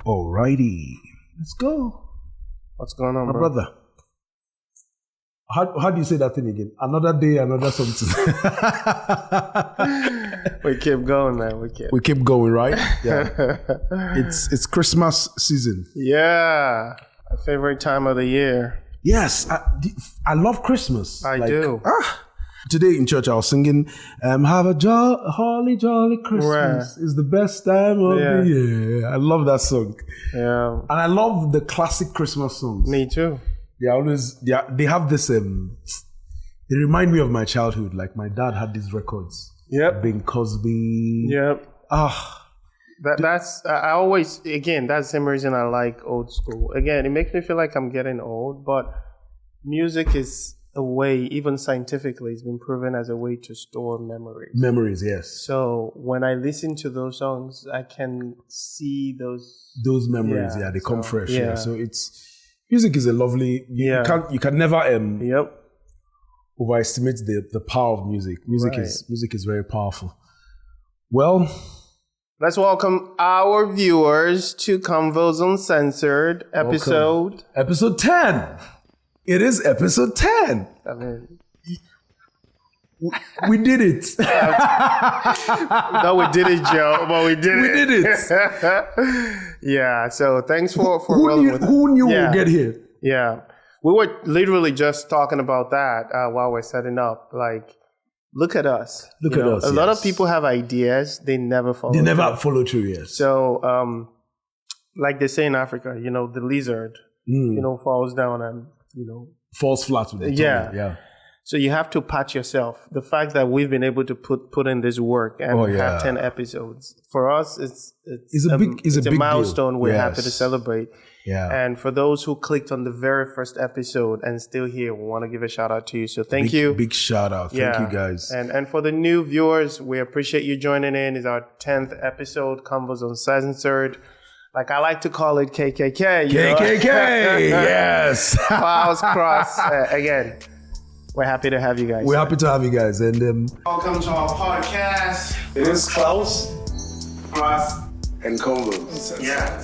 Alrighty, let's go. What's going on, my brother? How do you say that thing again? Another day, another something. We keep going, man. We keep going, right? Yeah. It's Christmas season. Yeah, my favorite time of the year. Yes, I love Christmas. I do. Today in church, I was singing, have a holly jolly Christmas. It's the best time of the year. I love that song. Yeah. And I love the classic Christmas songs. Me too. They have this, they remind me of my childhood. Like my dad had these records. Yep. Bing Crosby. Yep. That's the same reason I like old school. Again, it makes me feel like I'm getting old, but music is a way, even scientifically, it's been proven as a way to store memories. Memories, yes. So when I listen to those songs, I can see those memories. Yeah, they come fresh. Yeah. So music is a lovely. You can never overestimate the power of music. Music is very powerful. Well, let's welcome our viewers to Konvos Uncensored episode 10. It is episode 10. I mean, we did it. No, we did it, Joe. But we did it. Yeah. So thanks for who knew we'd get here? Yeah. We were literally just talking about that while we're setting up. Like, look at us. Look at us. A lot of people have ideas. They never follow through. They never follow through, yes. So, like they say in Africa, the lizard, falls down and, falls flat with the tongue. Yeah. So you have to pat yourself. The fact that we've been able to put in this work and have 10 episodes, for us, it's a big milestone deal. We're happy to celebrate. Yeah. And for those who clicked on the very first episode and still here, we want to give a shout out to you. So thank you. Big shout out. Thank you guys. And for the new viewers, we appreciate you joining in. It's our 10th episode, Konvos Uncensored. Like I like to call it KKK. KKK, yes. Klaus, Kross. Again, we're happy to have you guys. We're happy to have you guys. And welcome to our podcast. It is Klaus, Kross, and Konvos. Yeah.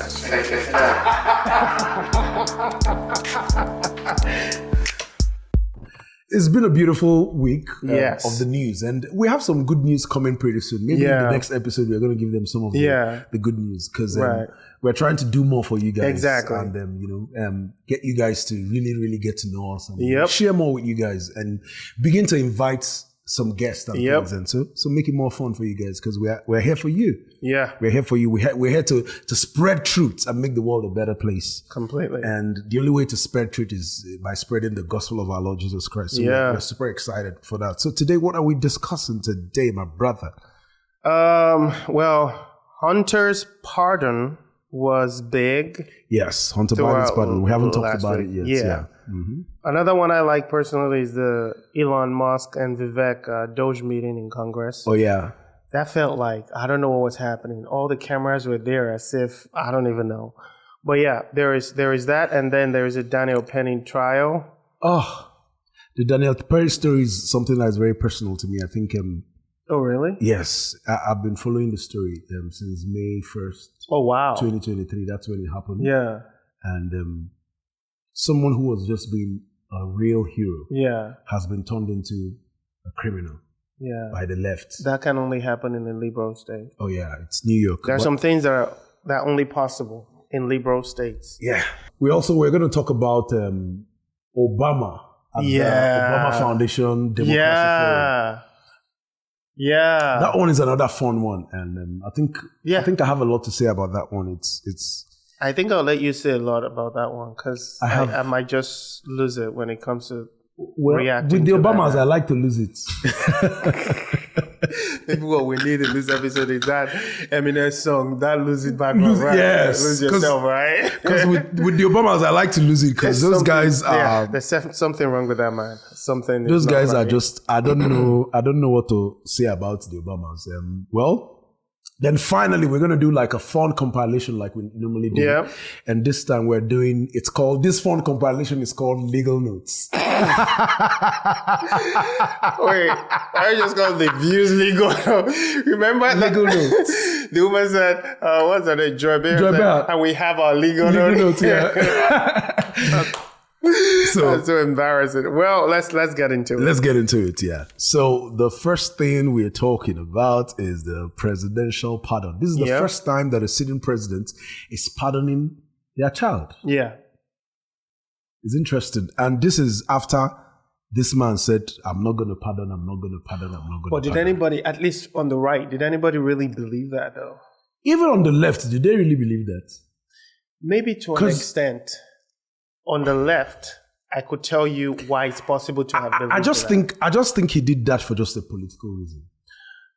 It's been a beautiful week of the news, and we have some good news coming pretty soon. Maybe in the next episode, we're going to give them some of the good news because we're trying to do more for you guys. Exactly. And get you guys to really, really get to know us and share more with you guys and begin to invite some guests and things. And so make it more fun for you guys because we're here for you. Yeah. We're here for you. We're here to spread truth and make the world a better place. Completely. And the only way to spread truth is by spreading the gospel of our Lord Jesus Christ. So we're super excited for that. So today, what are we discussing today, my brother? Well, Hunter's pardon was big. Yes, Hunter Biden's pardon. We haven't talked about it yet. Yeah. Mm-hmm. Another one I like personally is the Elon Musk and Vivek Doge meeting in Congress. Oh, yeah. That felt like, I don't know what was happening. All the cameras were there as if, I don't even know. But yeah, there is that. And then there is a Daniel Penny trial. Oh, the Daniel Penny story is something that is very personal to me. I think... Oh, really? Yes. I've been following the story since May 1st. Oh, wow. 2023. That's when it happened. Yeah. And someone who was just being a real hero has been turned into a criminal by the left. That can only happen in a liberal state. Oh, yeah. It's New York. There are some things that are only possible in liberal states. Yeah. We're going to talk about Obama and the Obama Foundation Democracy Forum. Yeah, that one is another fun one, and I think I have a lot to say about that one. It's. I think I'll let you say a lot about that one because I might just lose it when it comes to reacting. With the Obamas, I like to lose it. Maybe what we need in this episode is that Eminem song, that lose it background, right? Yes, lose yourself, right? Because with the Obamas, I like to lose it because those guys are. There's something wrong with that man. Something. Those guys are just. I don't know what to say about the Obamas. Well, Then finally, we're going to do like a fun compilation like we normally do. Yeah. And this time this fun compilation is called Legal Notes. Wait, I just got the views legal. Remember Legal Notes. The woman said, what's that name? Joy Bear. And we have our legal notes. Yeah. So that's so embarrassing. Well, let's get into it. Let's get into it, yeah. So the first thing we're talking about is the presidential pardon. This is the first time that a sitting president is pardoning their child. Yeah. It's interesting. And this is after this man said, I'm not going to pardon, I'm not going to pardon, I'm not going to But did anybody, at least on the right, did anybody really believe that though? Even on the left, did they really believe that? Maybe to an extent. On the left, I could tell you why it's possible to have believed I just think he did that for just a political reason.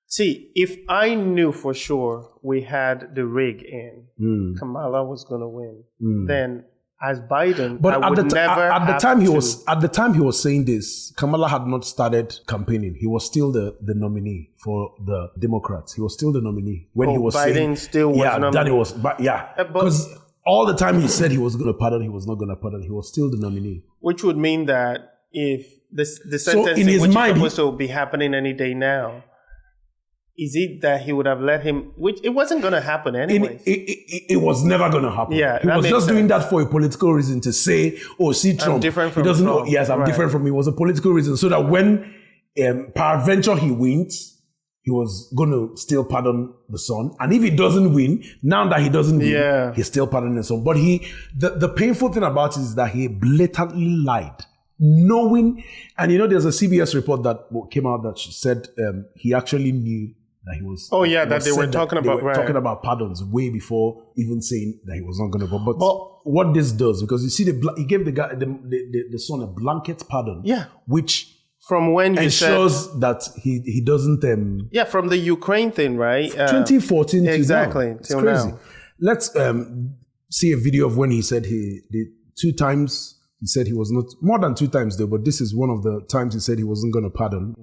See, if I knew for sure we had the rig in, Kamala was going to win, then as Biden, but I would never at the time he was saying this, Kamala had not started campaigning. He was still the nominee for the Democrats. He was still the nominee when he was Biden saying, still was nominee. That it was, because all the time he said he was going to pardon, he was not going to pardon. He was still the nominee. Which would mean that if the sentencing, which is supposed to be happening any day now, is it that he would have let him, which it wasn't going to happen anyway. It was never going to happen. Yeah, he was just doing that for a political reason to say, oh, see Trump. I'm different from he doesn't Trump. know. Yes, I'm different from him. It was a political reason. So that when peradventure he wins, he was going to still pardon the son. And if he doesn't win, now that he doesn't win, he's still pardoning the son. But the painful thing about it is that he blatantly lied. Knowing, and there's a CBS report that came out that said he actually knew that he was. Oh yeah, that they were talking about. They were talking about pardons way before even saying that he was not going to. But what this does, because you see, he gave the son a blanket pardon. Yeah, which from when he ensures that he doesn't. From the Ukraine thing, right? 2014 exactly. It's crazy. Now. Let's see a video of when he said he did 2 times. He said he was not, more than 2 times though, but this is one of the times he said he wasn't going to pardon.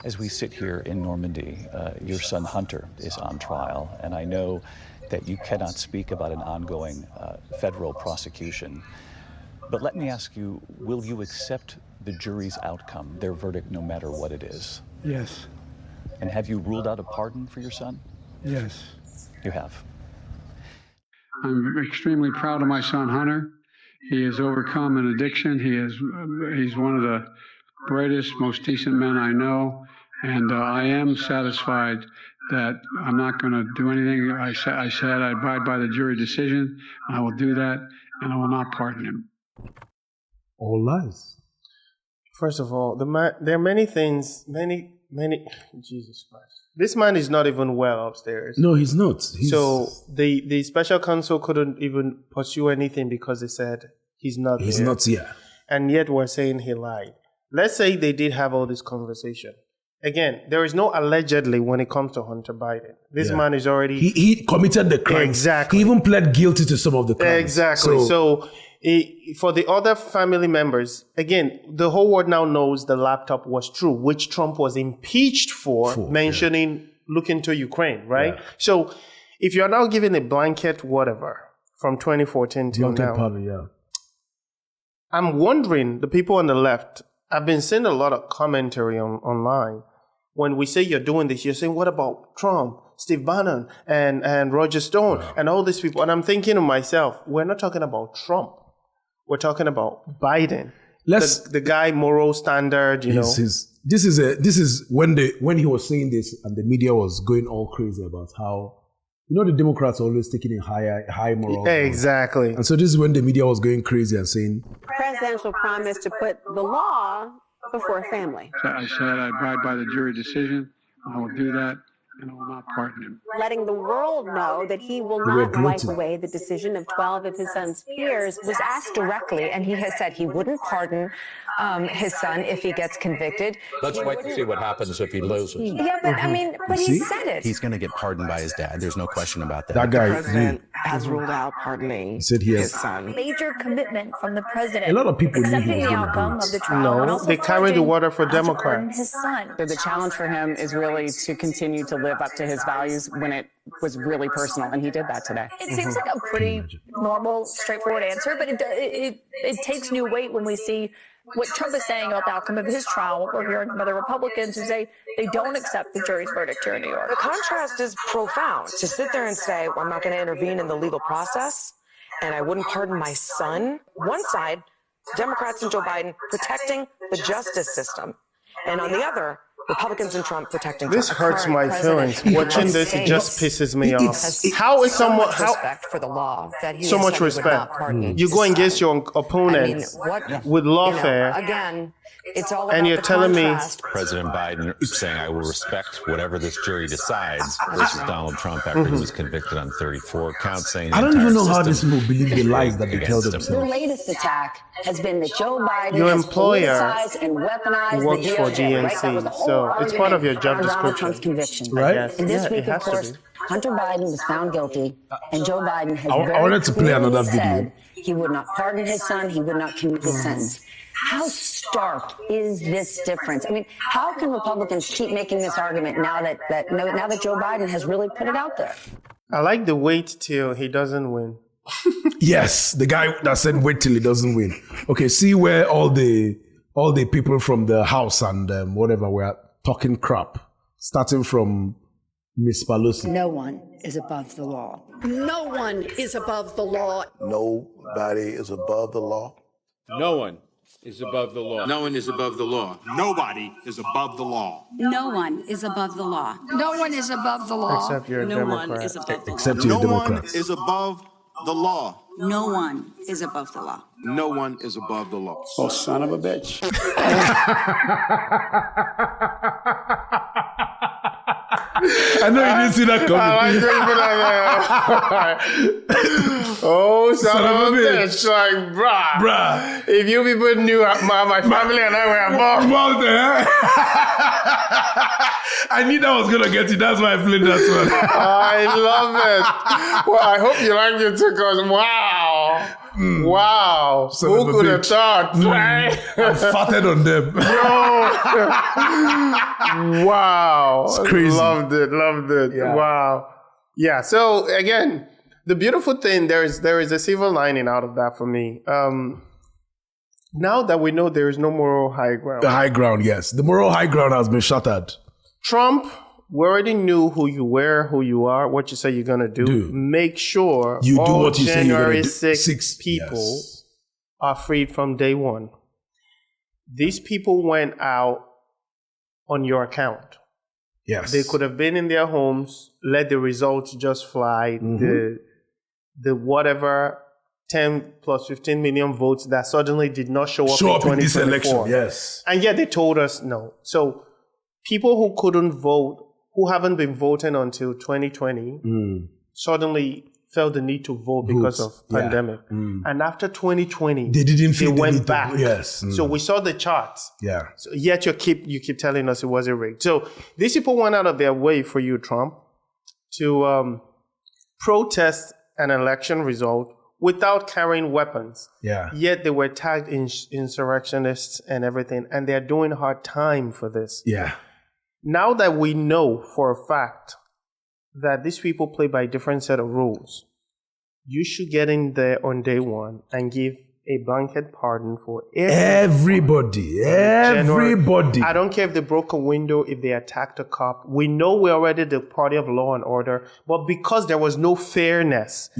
As we sit here in Normandy, your son Hunter is on trial, and I know that you cannot speak about an ongoing federal prosecution. But let me ask you, will you accept the jury's outcome, their verdict, no matter what it is? Yes. And have you ruled out a pardon for your son? Yes. You have. I'm extremely proud of my son Hunter. He has overcome an addiction. He's one of the brightest, most decent men I know, and I am satisfied that I'm not going to do anything. I said I abide by the jury decision. I will do that, and I will not pardon him. All lies. First of all, there are many things, many. Jesus Christ. This man is not even well upstairs. No, he's not. So the special counsel couldn't even pursue anything because they said he's not there. He's not here. And yet we're saying he lied. Let's say they did have all this conversation. Again, there is no allegedly when it comes to Hunter Biden. This man is already... He committed the crime. Exactly. He even pled guilty to some of the crimes. Exactly. So for the other family members, again, the whole world now knows the laptop was true, which Trump was impeached for mentioning, look into Ukraine, right? Yeah. So if you're now giving a blanket whatever from 2014 till now, pardon, I'm wondering, the people on the left, I've been seeing a lot of commentary online. When we say you're doing this, you're saying, what about Trump, Steve Bannon, and Roger Stone, and all these people? And I'm thinking to myself, we're not talking about Trump. We're talking about Biden. The guy, moral standard, you know. This is when he was saying this and the media was going all crazy about how, the Democrats are always taking in high moral. Exactly. And so this is when the media was going crazy and saying, presidential promise to put the law before family. I said I abide by the jury decision. I will do that, and I will not pardon him. Letting the world know that he will not wipe away the decision of 12 of his son's peers. Was asked directly, and he has said he wouldn't pardon his son if he gets convicted. Let's wait to see what happens if he loses. Yeah, but I mean, but he said it. He's going to get pardoned by his dad. There's no question about that. That guy, The president has ruled out pardoning his son. Major commitment from the president. A lot of people accepting the outcome of the trial. And also they carry the water for Democrats. His son. So the challenge for him is really to continue to live up to his values when it was really personal, and he did that today. It seems like a pretty normal, straightforward answer, but it takes new weight when we see what Trump is saying about the outcome of his trial, what we're hearing from other Republicans who say they don't accept the jury's verdict here in New York. The contrast is profound. To sit there and say, well, I'm not going to intervene in the legal process, and I wouldn't pardon my son. One side, Democrats and Joe Biden protecting the justice system. And on the other, Republicans and Trump protecting this hurts my feelings. Watching this, it just pisses me off. How is someone respect for the law that he so much respect? You go against your opponents with lawfare. Again, it's all about and you're telling contrast. me President Biden saying, I will respect whatever this jury decides versus Donald Trump after he was convicted on 34 counts, saying I don't even know how these people believe the lies that they tell themselves. The latest attack has been that Joe Biden your has employer politicized and weaponized works the for DOJ, GNC, right? so it's part of your job description. Trump's conviction. Right? And this week, of course, Hunter Biden was found guilty, and Joe Biden has I wanted to play another video. said he would not pardon his son, he would not commute his sentence. How stark is this difference? I mean, how can Republicans keep making this argument now that Joe Biden has really put it out there? I like the wait till he doesn't win. Yes, the guy that said wait till he doesn't win. Okay, see where all the people from the House and whatever were talking crap, starting from Miss Pelosi. No one is above the law. No one is above the law. Nobody is above the law. No one is above the law. No one is above the law. Nobody is above the law. No one is above the law. No one is above the law. Except you're a Democrat. Except you're a Democrat. No one is above the law. No one is above the law. No one is above the law. Oh, son of a bitch. I know you didn't see that coming. Oh, son of a bitch. Like, bruh. If you people knew my family and I were above there. I knew that was going to get you. That's why I played that one. I love it. Well, I hope you like it too, because wow. Wow. Son who could have thought? I farted on them. Wow. It's crazy. Loved it. Yeah. Wow. Yeah. So again, the beautiful thing, there is a silver lining out of that for me. Now that we know there is no moral high ground. The high ground, yes. The moral high ground has been shattered. Trump, we already knew who you were, who you are, what you say you're going to do. Make sure you all do what you January say 6 people are freed from day one. These people went out on your account. Yes. They could have been in their homes, let the results just fly, the whatever 10 plus 15 million votes that suddenly did not show up in this election. Yes. And yet they told us no. So people who couldn't vote, who haven't been voting until 2020, suddenly felt the need to vote because of pandemic. And after 2020, they went back. Yes. So we saw the charts. Yeah. So yet you keep telling us it wasn't rigged. So these people went out of their way for you, Trump, to protest an election result without carrying weapons. Yeah. Yet they were tagged insurrectionists and everything, and they're doing hard time for this. Yeah. Now that we know for a fact that these people play by a different set of rules, you should get in there on day one and give a blanket pardon for everybody. Everybody. I don't care if they broke a window, if they attacked a cop. We know we're already the party of law and order, but because there was no fairness,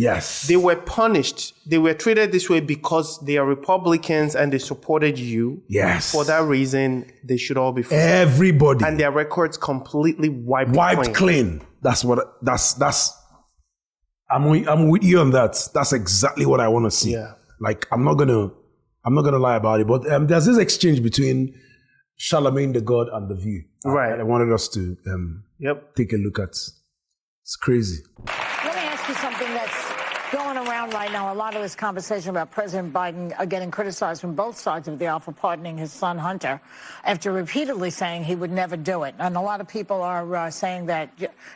they were punished. They were treated this way because they are Republicans and they supported you. Yes. For that reason, they should all be free. Everybody. And their records completely wiped clean. That's I'm with you on that. That's exactly what I want to see. Yeah. Like, I'm not gonna lie about it, but there's this exchange between Charlemagne the God and The View. Right. I wanted us to take a look at. It's crazy. Let me ask you something that's going around right now. A lot of this conversation about President Biden getting criticized from both sides of the aisle for pardoning his son Hunter after repeatedly saying he would never do it. And a lot of people are saying that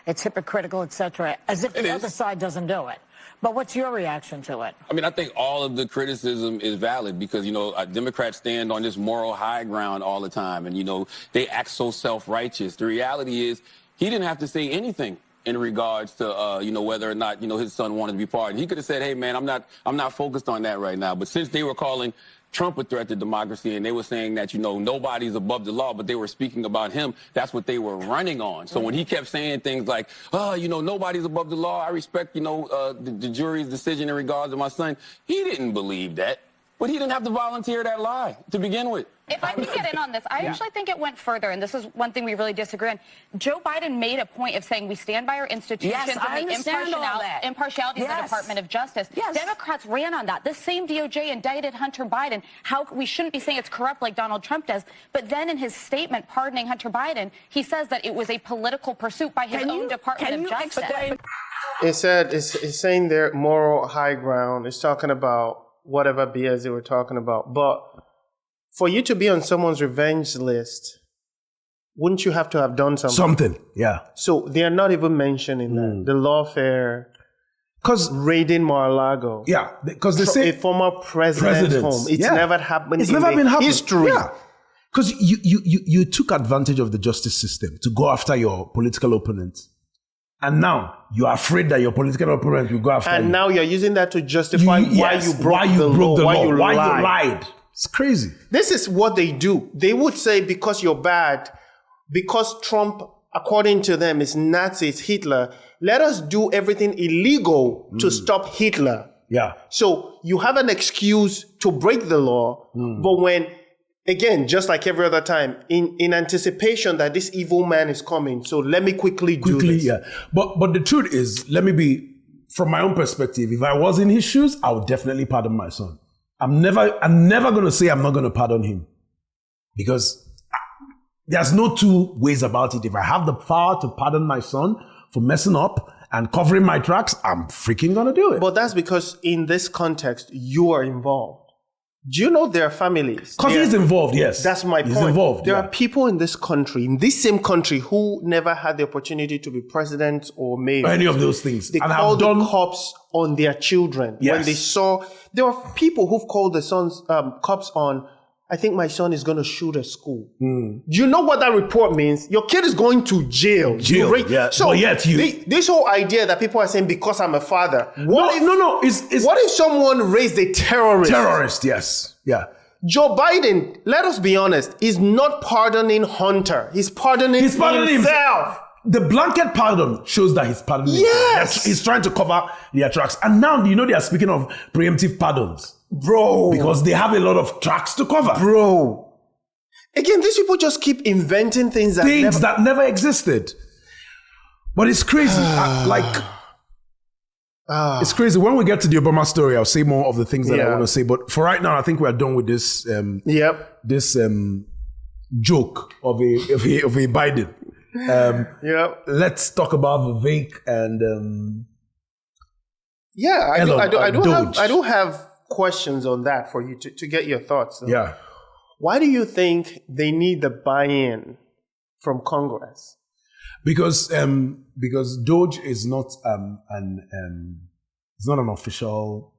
it's hypocritical, et cetera, as if the other side doesn't do it. But what's your reaction to it? I mean, I think all of the criticism is valid because, Democrats stand on this moral high ground all the time. And, they act so self-righteous. The reality is he didn't have to say anything in regards to, whether or not, his son wanted to be pardoned. He could have said, hey, man, I'm not focused on that right now. But since they were calling Trump a threat to democracy, and they were saying that, nobody's above the law, but they were speaking about him. That's what they were running on. So when he kept saying things like, nobody's above the law, I respect, the jury's decision in regards to my son, he didn't believe that. But he didn't have to volunteer that lie to begin with. If I can get in on this, I actually think it went further, and this is one thing we really disagree on. Joe Biden made a point of saying we stand by our institutions and the impartiality of the Department of Justice. Democrats ran on that. The same DOJ indicted Hunter Biden. How we shouldn't be saying it's corrupt like Donald Trump does. But then in his statement pardoning Hunter Biden, he says that it was a political pursuit by his own Department of Justice. It's saying their moral high ground. It's talking about whatever BS they were talking about. But for you to be on someone's revenge list, wouldn't you have to have done something? Something, yeah. So they're not even mentioning that. The lawfare, raiding Mar-a-Lago. Yeah, because they say a former president's home. It's never happened in history. Yeah. Because you took advantage of the justice system to go after your political opponent. And now you're afraid that your political opponent will go after you. And now you're using that to justify why you broke the law, why you lied. It's crazy. This is what they do. They would say because you're bad, because Trump, according to them, is Nazis, Hitler, let us do everything illegal to stop Hitler. Yeah. So you have an excuse to break the law, but when, again, just like every other time, in anticipation that this evil man is coming, so let me quickly do this. Yeah. But the truth is, let me be, from my own perspective, if I was in his shoes, I would definitely pardon my son. I'm never going to say I'm not going to pardon him, because there's no two ways about it. If I have the power to pardon my son for messing up and covering my tracks, I'm freaking going to do it. But that's because in this context, you are involved. Do you know there are families? Because he's involved, yes. That's my point. He's involved. There are people in this country, in this same country, who never had the opportunity to be president or mayor. Any of those things. They called the cops on their children. Yes. When they saw, there were people who've called the cops on, I think my son is going to shoot a school. Do you know what that report means? Your kid is going to jail. Yeah. So this whole idea that people are saying because I'm a father. What if someone raised a terrorist? Terrorist, yes. Yeah. Joe Biden, let us be honest, is not pardoning Hunter. He's pardoning himself. The blanket pardon shows that he's pardoning himself. He's trying to cover their tracks. And now, they are speaking of preemptive pardons. Bro. Because they have a lot of tracks to cover. Bro. Again, these people just keep inventing things that never existed. But it's crazy. It's crazy. When we get to the Obama story, I'll say more of the things that I want to say. But for right now, I think we are done with this joke of a Biden. Let's talk about Vivek and I do have questions on that for you to get your thoughts. Yeah. Why do you think they need the buy-in from Congress? Because Doge is not it's not an official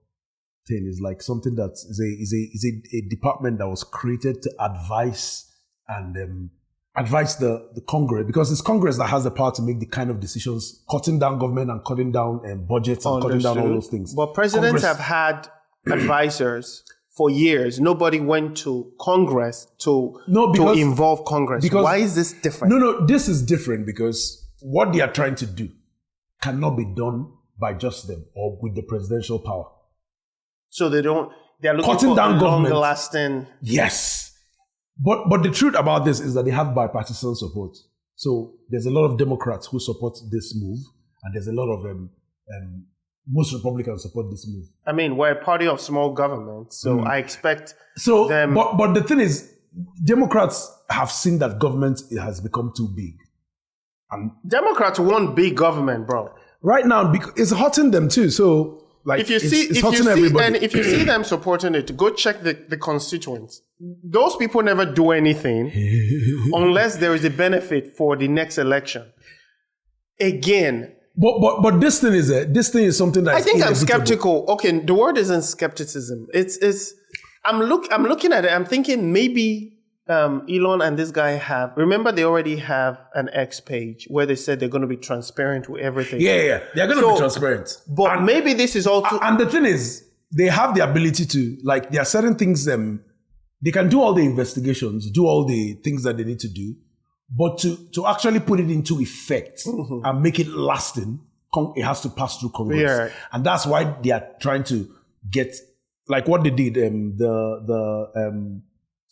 thing. It's like something that is a department that was created to advise and advise the Congress, because it's Congress that has the power to make the kind of decisions, cutting down government and cutting down budgets and cutting down all those things. But presidents have had advisors for years. Nobody went to Congress to involve Congress. Why is this different? No, this is different because what they are trying to do cannot be done by just them or with the presidential power. So they're looking cutting for down government. Long-lasting. Yes. But the truth about this is that they have bipartisan support. So there's a lot of Democrats who support this move, and there's a lot of most Republicans support this move. I mean, we're a party of small government, so I expect them. But the thing is, Democrats have seen that government has become too big. And Democrats want big government, bro. Right now, it's hurting them too. So. If you see them supporting it, go check the constituents. Those people never do anything unless there is a benefit for the next election. Again, But this thing is something that I think I'm inevitable. skeptical. Okay, the word isn't skepticism. It's I'm looking at it. I'm thinking maybe Elon and this guy remember they already have an X page where they said they're going to be transparent with everything. Yeah. They're going to be transparent. But maybe this is also... And the thing is, they have the ability to, like, there are certain things, they can do all the investigations, do all the things that they need to do, but to actually put it into effect and make it lasting, it has to pass through Congress. Yeah. And that's why they are trying to get, like what they did,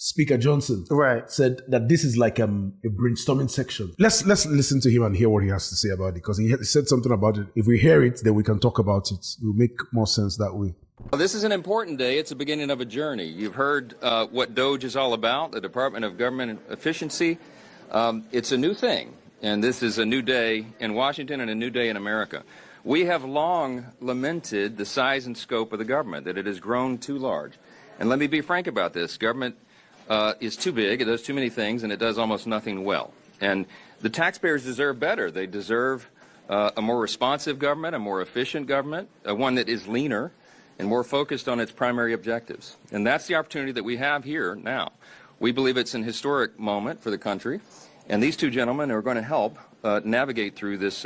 Speaker Johnson said that this is like a brainstorming section. Let's listen to him and hear what he has to say about it, because he said something about it. If we hear it, then we can talk about it. It will make more sense that way. Well, this is an important day. It's the beginning of a journey. You've heard what DOGE is all about, the Department of Government Efficiency. It's a new thing, and this is a new day in Washington and a new day in America. We have long lamented the size and scope of the government, that it has grown too large. And let me be frank about this. Government is too big, it does too many things, and it does almost nothing well. And the taxpayers deserve better. They deserve a more responsive government, a more efficient government, one that is leaner and more focused on its primary objectives. And that's the opportunity that we have here now. We believe it's an historic moment for the country, and these two gentlemen are going to help navigate through this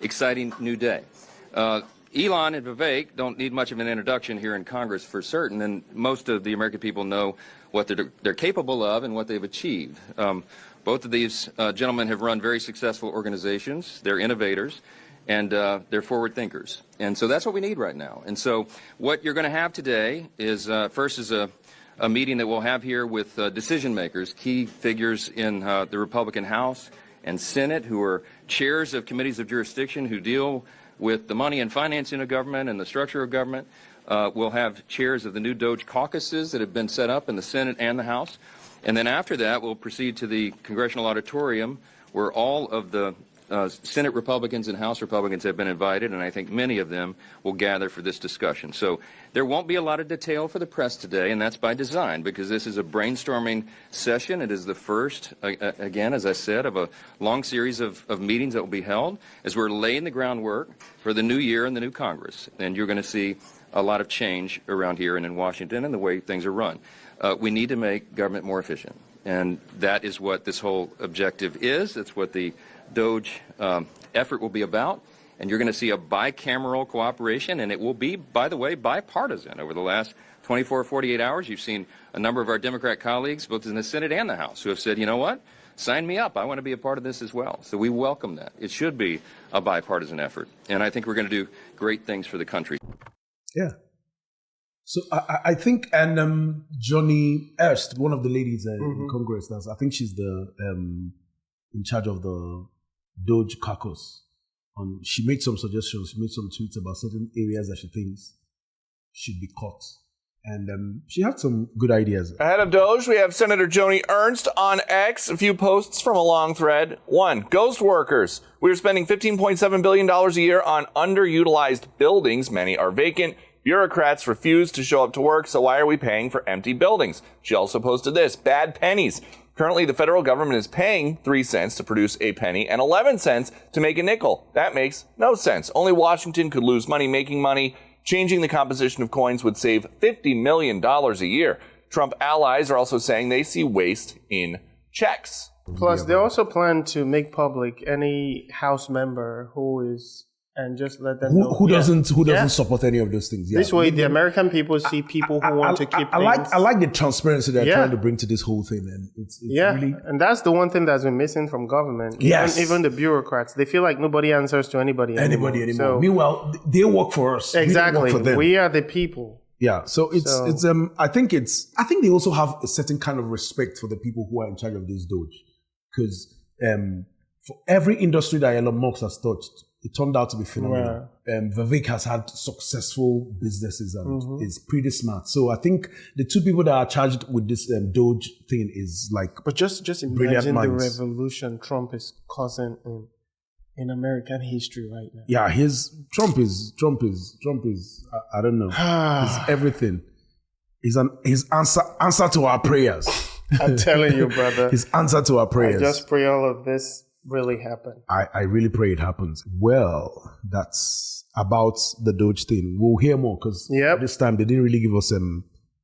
exciting new day. Elon and Vivek don't need much of an introduction here in Congress for certain, and most of the American people know what they're capable of and what they've achieved. Both of these gentlemen have run very successful organizations. They're innovators, and they're forward thinkers. And so that's what we need right now. And so what you're going to have today is first is a meeting that we'll have here with decision makers, key figures in the Republican House and Senate, who are chairs of committees of jurisdiction who deal with the money and financing of government and the structure of government. We'll have chairs of the new DOGE caucuses that have been set up in the Senate and the House. And then after that, we'll proceed to the Congressional Auditorium, where all of the Senate Republicans and House Republicans have been invited, and I think many of them will gather for this discussion. So there won't be a lot of detail for the press today, and that's by design, because this is a brainstorming session. It is the first, again, as I said, of a long series of meetings that will be held as we're laying the groundwork for the new year and the new Congress. And you're going to see a lot of change around here and in Washington and the way things are run. We need to make government more efficient, and that is what this whole objective is. That's what the DOGE effort will be about, and you're going to see a bicameral cooperation, and it will be, by the way, bipartisan. Over the last 24, 48 hours, you've seen a number of our Democrat colleagues, both in the Senate and the House, who have said, you know what, sign me up. I want to be a part of this as well. So we welcome that. It should be a bipartisan effort, and I think we're going to do great things for the country. Yeah. So I think, and Johnny Erst, one of the ladies in Congress, I think she's the in charge of the DOGE caucus. She made some suggestions, she made some tweets about certain areas that she thinks should be cut. And she had some good ideas. Ahead of DOGE, we have Senator Joni Ernst on X. A few posts from a long thread. 1, ghost workers. We are spending $15.7 billion a year on underutilized buildings. Many are vacant. Bureaucrats refuse to show up to work, so why are we paying for empty buildings? She also posted this, bad pennies. Currently, the federal government is paying 3 cents to produce a penny and 11 cents to make a nickel. That makes no sense. Only Washington could lose money making money. Changing the composition of coins would save $50 million a year. Trump allies are also saying they see waste in checks. Plus, they also plan to make public any House member who is... and just let them know. Who doesn't support any of those things? Yeah. This way, the American people see people who want to keep things. I like the transparency they're trying to bring to this whole thing. And it's really... and that's the one thing that's been missing from government. Yes. Even the bureaucrats, they feel like nobody answers to anybody anymore. So, meanwhile, they work for us. Exactly. We don't work for them. We are the people. Yeah. So I think they also have a certain kind of respect for the people who are in charge of this DOGE. Because for every industry that Elon Musk has touched, it turned out to be phenomenal. Vivek has had successful businesses and is pretty smart. So I think the two people that are charged with this DOGE thing is like, but just imagine the revolution Trump is causing in American history right now. Yeah, Trump is I don't know. He's everything. His answer to our prayers. I'm telling you, brother. His answer to our prayers. I just pray all of this really happen. I really pray it happens. Well, that's about the Doge thing. We'll hear more because this time they didn't really give us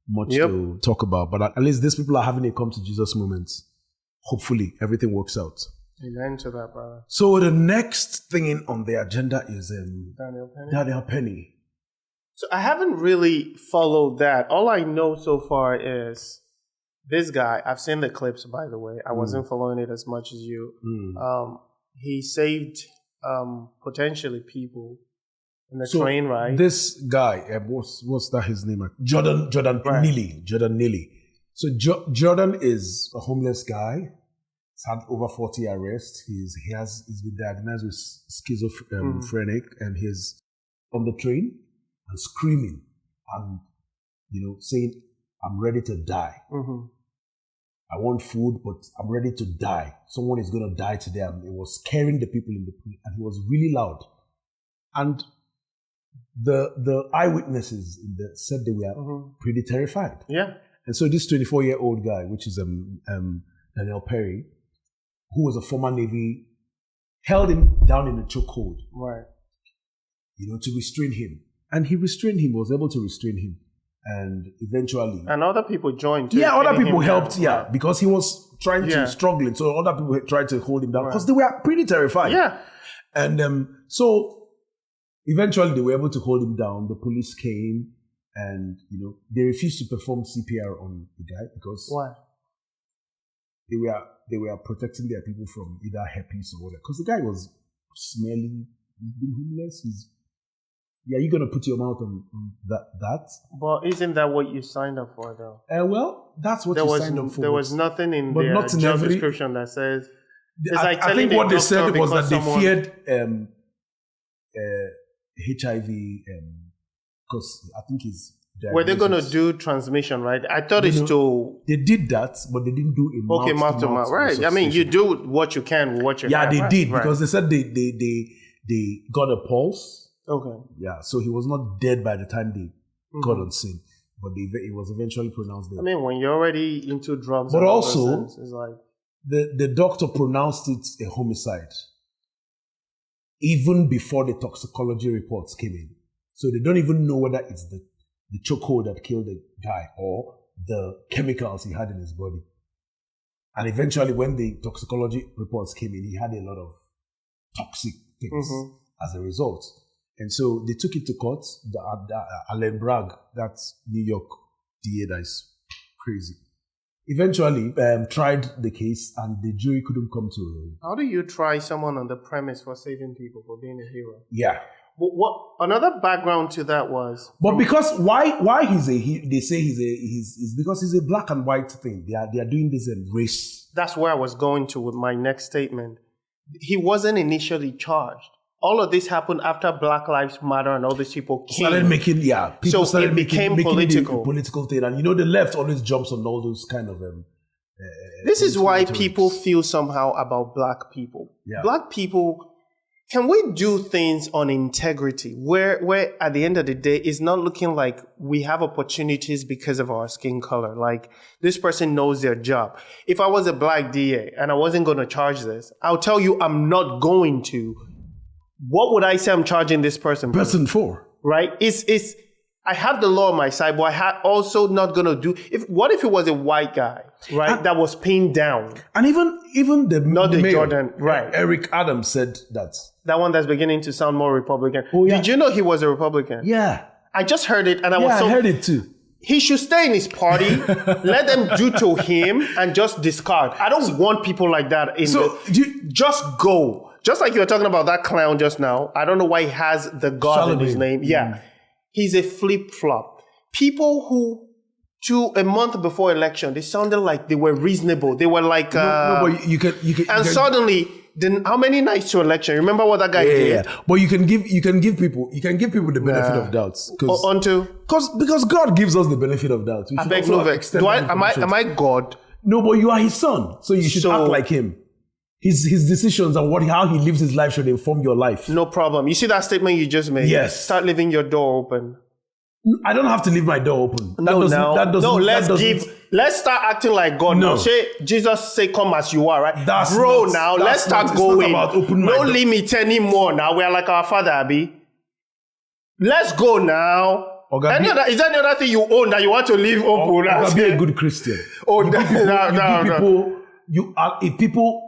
much to talk about. But at least these people are having a come to Jesus moment. Hopefully everything works out. Amen to that, brother. So the next thing on the agenda is Daniel Penny. So I haven't really followed that. All I know so far is this guy. I've seen the clips, by the way. I wasn't following it as much as you. He saved potentially people in the train ride. This guy, what's that his name? Jordan Neely. So Jordan is a homeless guy. He's had over 40 arrests. He's been diagnosed with schizophrenic, and he's on the train and screaming and saying, "I'm ready to die. I want food, but I'm ready to die. Someone is going to die today." And it was scaring the people in the plane, and he was really loud. And the eyewitnesses said they were pretty terrified. Yeah. And so this 24-year-old guy, which is Daniel Perry, who was a former Navy, held him down in a chokehold. Right. To restrain him. And he restrained him, was able to restrain him. And eventually... And other people joined too. Yeah, other people helped, because he was struggling. So other people tried to hold him down because they were pretty terrified. Yeah. And so eventually they were able to hold him down. The police came and, they refused to perform CPR on the guy because... Why? They were protecting their people from either herpes or whatever. Because the guy was smelly, he's been homeless, you're going to put your mouth on that. But isn't that what you signed up for, though? Well, that's what you signed up for. There was nothing in the job description that says... I think what they said was that they feared HIV, because I think he's... Were they going to do transmission, right? I thought it's to... They did that, but they didn't do a mouth to mouth. Right. I mean, you do what you can with what you have. Yeah, they did, because they said they got a pulse. Okay. Yeah, so he was not dead by the time they got on scene, but it was eventually pronounced dead. I mean, when you're already into drugs, but also it's like the doctor pronounced it a homicide even before the toxicology reports came in. So they don't even know whether it's the chokehold that killed the guy or the chemicals he had in his body. And eventually, when the toxicology reports came in, he had a lot of toxic things as a result. And so they took it to court. Allen Bragg, that's New York DA that is crazy, eventually tried the case, and the jury couldn't come to How do you try someone on the premise for saving people, for being a hero? Yeah. What another background to that was... But because why they say he's because he's a black and white thing. They are doing this in race. That's where I was going to with my next statement. He wasn't initially charged. All of this happened after Black Lives Matter and all these people came. Started making, people started became making political. A political thing. And the left always jumps on all those kind of... this is why people feel somehow about black people. Yeah. Black people, can we do things on integrity where at the end of the day, it's not looking like we have opportunities because of our skin color. Like, this person knows their job. If I was a black DA and I wasn't going to charge this, I'll tell you I'm not going to. What would I say I'm charging this person for? Right? I have the law on my side, but I also not going to do... What if it was a white guy, right, that was pinned down? And even the Not the mayor, Jordan, right. Eric Adams said that. That one that's beginning to sound more Republican. Oh, yeah. Did you know he was a Republican? Yeah. I just heard it, and I heard it too. He should stay in his party, let them do to him, and just discard. I don't want people like that. Just go. Just like you were talking about that clown just now. I don't know why he has the God in his name. Yeah. He's a flip-flop. People who, a month before election, they sounded like they were reasonable. They were like... but you can... suddenly, then how many nights to election? Remember what that guy did? Yeah. But you can give people the benefit of doubts. Because God gives us the benefit of doubt. I beg no vex. Am I God? No, but you are his son. So you should act like him. His decisions and how he lives his life should inform your life. No problem. You see that statement you just made? Yes. Start leaving your door open. I don't have to leave my door open. Let's start acting like God. No. Now. Say Jesus say come as you are, right? Let's start going. No limit anymore. Now we are like our Father, Abi. Let's go now. Is there any other thing you own that you want to leave open? Be a good Christian. If people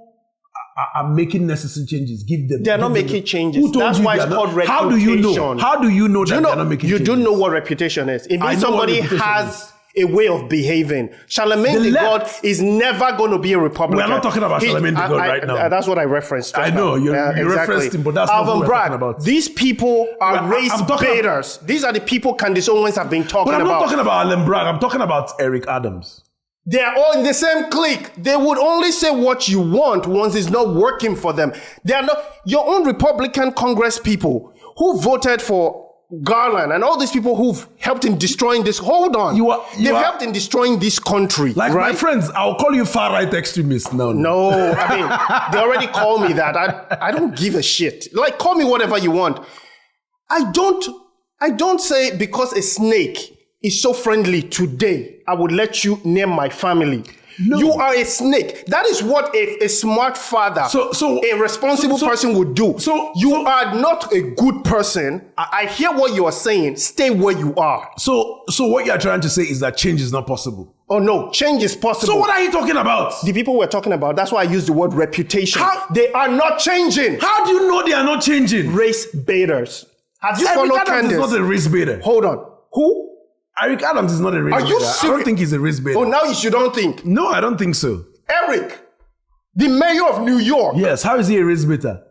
are making necessary changes, give them. They are not making changes. That's why it's called reputation. How do you know? How do you know that they are not making changes? You don't know what reputation is. It means somebody has a way of behaving. Charlemagne the God is never going to be a Republican. We are not talking about Charlemagne the God right now. That's what I referenced. I know you referenced him, but that's not what we're talking about. These people are race baiters. These are the people Candace Owens have been talking about. But I'm not talking about Alan Bragg. I'm talking about Eric Adams. They are all in the same clique. They would only say what you want once it's not working for them. They are not your own Republican Congress people who voted for Garland and all these people who've helped in destroying this. Hold on. They've helped in destroying this country. Like my friends, I'll call you far-right extremist now. No, I mean, they already call me that. I don't give a shit. Like, call me whatever you want. I don't say because a snake is so friendly today, I would let you name my family. No. You are a snake. That is what a smart father, a responsible person would do. You are not a good person. I hear what you are saying. Stay where you are. So what you are trying to say is that change is not possible. Oh no, change is possible. So what are you talking about? The people we're talking about, that's why I use the word reputation. They are not changing. How do you know they are not changing? Race baiters. Have you followed Candace? Eric Adams is not a race baiter. Hold on. Who? Eric Adams is not a race baiter. Are you serious? I don't think he's a race baiter. Oh, now you don't think? No, I don't think so. Eric, the mayor of New York. Yes, how is he a race baiter?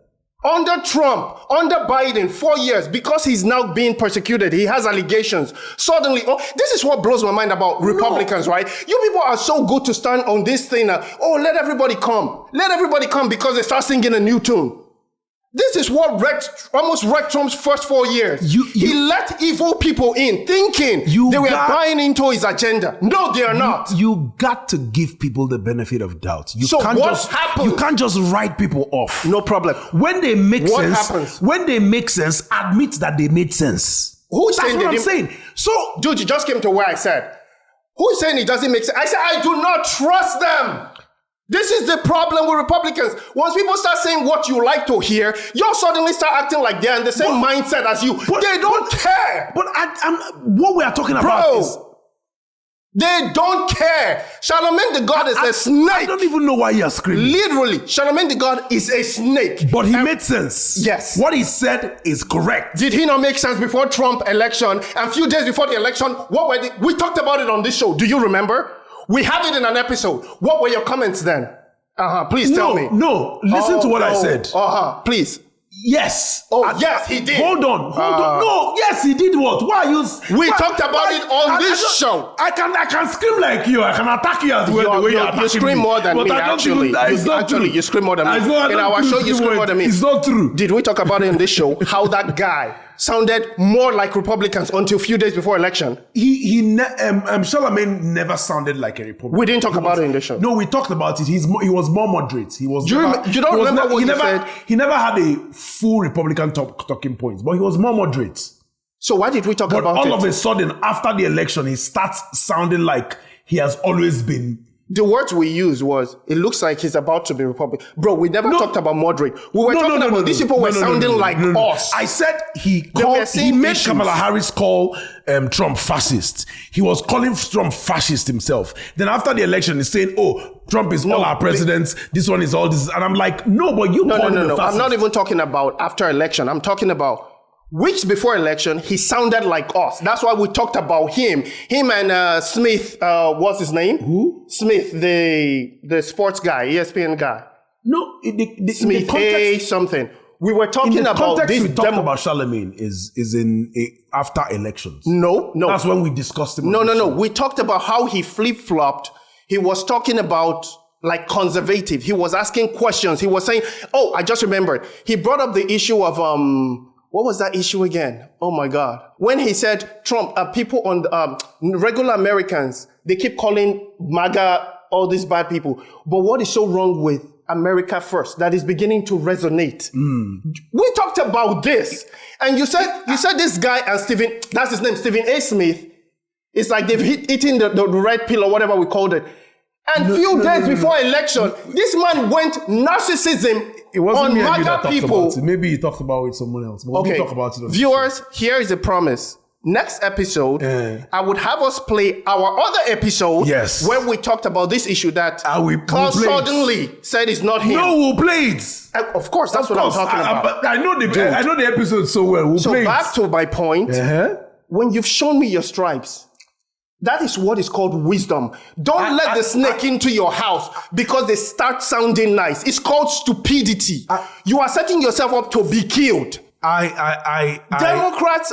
Under Trump, under Biden, 4 years, because he's now being persecuted, he has allegations. Suddenly, this is what blows my mind about Republicans, right? You people are so good to stand on this thing. Let everybody come. Let everybody come because they start singing a new tune. This is what almost wrecked Trump's first 4 years. He let evil people in, thinking they were buying into his agenda. No, they are not. You got to give people the benefit of doubt. You can't just write people off. No problem. When they make what sense, happens? When they make sense, admit that they made sense. Who's That's saying what I'm saying. So, dude, you just came to where I said. Who's saying it doesn't make sense? I said I do not trust them. This is the problem with Republicans. Once people start saying what you like to hear, you'll suddenly start acting like they're in the same mindset as you. They don't care. But what we are talking about is... They don't care. Charlemagne the God is a snake. I don't even know why you're screaming. Literally, Charlemagne the God is a snake. But he made sense. Yes. What he said is correct. Did he not make sense before Trump election? And a few days before the election, we talked about it on this show. Do you remember? We have it in an episode. What were your comments then? Please tell me. No, listen to what I said. Please. Yes. Yes, he did. Hold on. No, yes, he did what? Why are you... talked about it on this show. I can scream like you. I can attack you as well the way you scream more than me, actually. You scream more than me. In our show, you scream more than me. It's not true. Did we talk about it in this show? How that guy sounded more like Republicans until a few days before election. Charlemagne never sounded like a Republican. We didn't talk about it in the show. No, we talked about it. He was more moderate. He was. You don't remember what he said? He never had a full Republican talking points, but he was more moderate. So why did we talk about it? All of a sudden, after the election, he starts sounding like he has always been. The words we used was, it looks like he's about to be Republican. Bro, we never talked about moderate. We were talking about these people were sounding like us. I said he made Kamala Harris call Trump fascist. He was calling Trump fascist himself. Then after the election, he's saying, Trump is all our presidents. This one is all this. And I'm like, no, but you call him a fascist. I'm not even talking about after election. I'm talking about weeks before election, he sounded like us. That's why we talked about him. Him and Smith, what's his name? Who? Smith, the sports guy, ESPN guy. No, Smith, something. We were talking about this. We talked about Charlemagne is in after elections. No. That's when we discussed him. No. We talked about how he flip-flopped. He was talking about like conservative. He was asking questions. He was saying, I just remembered. He brought up the issue of, what was that issue again? Oh my God. When he said Trump, people on regular Americans, they keep calling MAGA all these bad people. But what is so wrong with America First that is beginning to resonate. We talked about this, and you said this guy and Stephen, that's his name, Stephen A. Smith. It's like they've eaten the red pill or whatever we called it. And few days before election, this man went narcissism on MAGA people. Maybe he talked about it with someone else. But Okay, we'll talk about it. viewers, here is a promise. Next episode, I would have us play our other episode where we talked about this issue that Klaus suddenly said it's not him. No, we'll play it. Of course, that's what I'm talking about. I know the episode so well. We'll play back to my point. When you've shown me your stripes, that is what is called wisdom. Don't let the snake into your house because they start sounding nice. It's called stupidity. You are setting yourself up to be killed. Democrats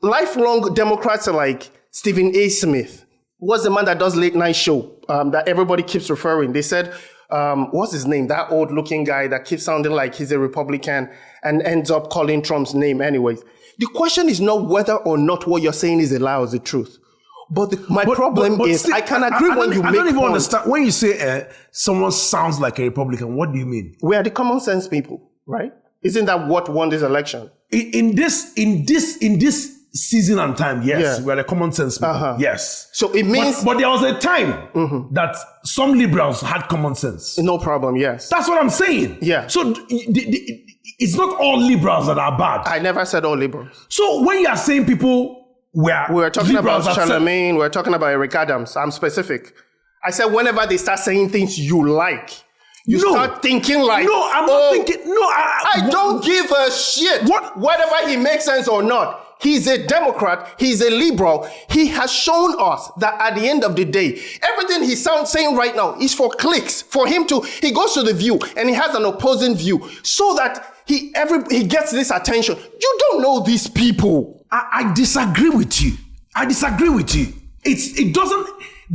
lifelong Democrats are like Stephen A. Smith. What's the man that does late night show that everybody keeps referring? They said, what's his name? That old looking guy that keeps sounding like he's a Republican and ends up calling Trump's name anyways. The question is not whether or not what you're saying is a lie or is the truth. But my problem is still, I can agree when you make I don't even understand. When you say someone sounds like a Republican, what do you mean? We are the common sense people, right? Isn't that what won this election? In this season and time, yes, we are the common sense people. Yes. So it means... But there was a time that some liberals had common sense. No problem, yes. That's what I'm saying. Yeah. So it's not all liberals that are bad. I never said all liberals. So when you are saying people we're talking about Charlemagne, we're talking about Eric Adams, I'm specific. I said whenever they start saying things you like, you start thinking like, no, I'm not thinking, no, I don't give a shit whether he makes sense or not. He's a Democrat. He's a liberal. He has shown us that at the end of the day, everything he's saying right now is for clicks. For him he goes to the View and he has an opposing view so that he gets this attention. You don't know these people. I disagree with you. It doesn't.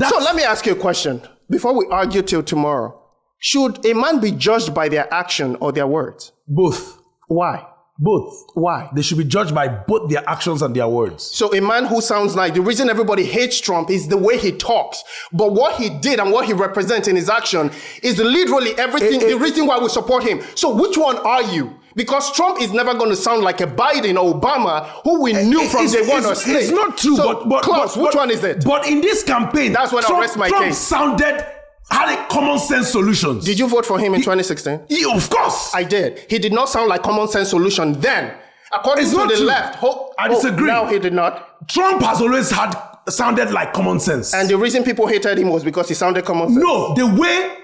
So let me ask you a question before we argue till tomorrow. Should a man be judged by their action or their words? Both. Why? Both. Why? They should be judged by both their actions and their words. So a man who sounds like, the reason everybody hates Trump is the way he talks. But what he did and what he represents in his action is literally everything, the reason why we support him. So which one are you? Because Trump is never going to sound like a Biden or Obama, who we knew from day one or snake. It's not true, so, but Klaus, which one is it? But in this campaign, that's when I rest my case. Trump had a common sense solutions. Did you vote for him in 2016? Yeah, of course. I did. He did not sound like common sense solution then. According to the left. I disagree. Now he did not. Trump has always sounded like common sense. And the reason people hated him was because he sounded common sense. No, the way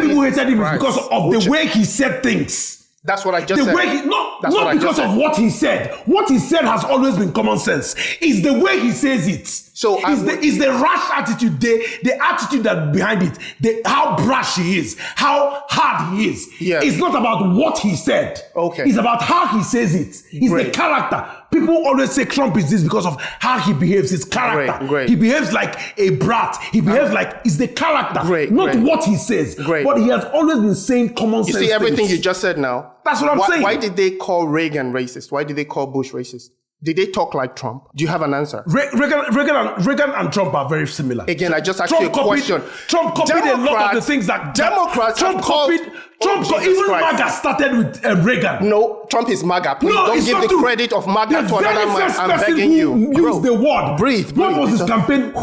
people hated him is because of the way he said things. That's what I just said. Not because of what he said. What he said has always been common sense. It's the way he says it. So it's the rash attitude, the attitude that behind it, how brash he is, how hard he is. Yeah. It's not about what he said. Okay. It's about how he says it. It's the character. People always say Trump is this because of how he behaves, his character. Great. He behaves like a brat. He behaves like it's the character, not what he says. But he has always been saying common sense. You see everything you just said now. That's what I'm saying. Why did they call Reagan racist? Why did they call Bush racist? Did they talk like Trump? Do you have an answer? Reagan and Trump are very similar. Again, I just asked you a question. Trump copied a lot of the things that Democrats Trump copied. Even MAGA started with Reagan. No, Trump is MAGA. Please don't give the credit of MAGA to another man. I'm begging you. Use the word. Breathe. What was his campaign?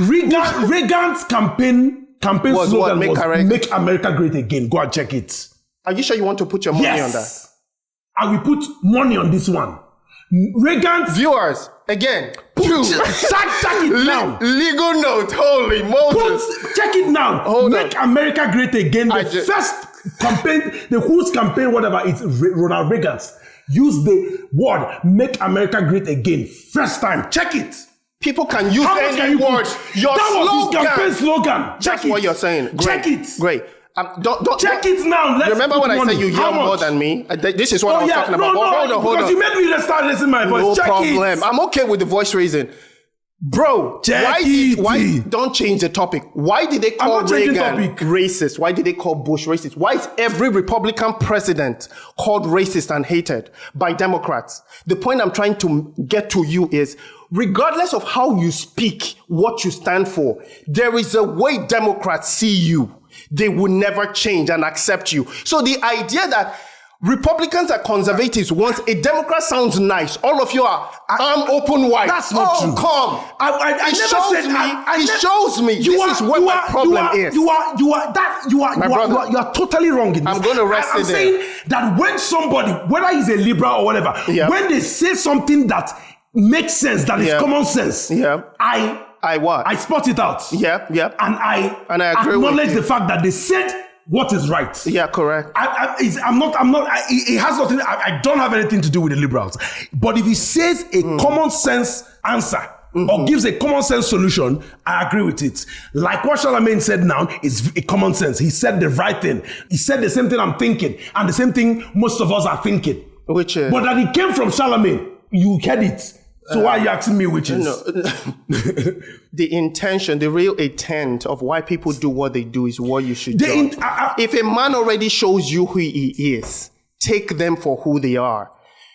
Reagan's campaign slogan was "Make America Great Again." Go and check it. Are you sure you want to put your money on that? I will put money on this one. Reagan's viewers again. Check it now. Legal note. Holy Moses. Check it now. Make America Great Again. The first campaign, whose campaign, whatever, it's Ronald Reagan's. Use the word "Make America Great Again." First time. Check it. People can use any word. That was his campaign slogan. That's what you're saying. Check it. Great. Don't check it now. Remember when I said you yell more than me? This is what I was talking about. Hold on. Because you made me start listening to my voice. No check problem. It. I'm okay with the voice raising. Bro, why don't change the topic? Why did they call Reagan racist? Why did they call Bush racist? Why is every Republican president called racist and hated by Democrats? The point I'm trying to get to you is, regardless of how you speak, what you stand for, there is a way Democrats see you. they will never change and accept you. So the idea that Republicans are conservatives once a Democrat sounds nice, all of you are arm open wide. That's not true. Come. It shows me this is what my problem is. You are totally wrong in this. I'm going to rest I'm saying that when somebody, whether he's a liberal or whatever, when they say something that makes sense, that is common sense, I spot it out. And I acknowledge the fact that they said what is right. Yeah, correct. I'm not, it has nothing, I don't have anything to do with the liberals. But if he says a common sense answer, or gives a common sense solution, I agree with it. Like what Charlemagne said now is a common sense. He said the right thing. He said the same thing I'm thinking, and the same thing most of us are thinking. Which is? But that it came from Charlemagne, you heard it. So why are you asking me which is? The intention, the real intent of why people do what they do is what you should do. If a man already shows you who he is, take them for who they are.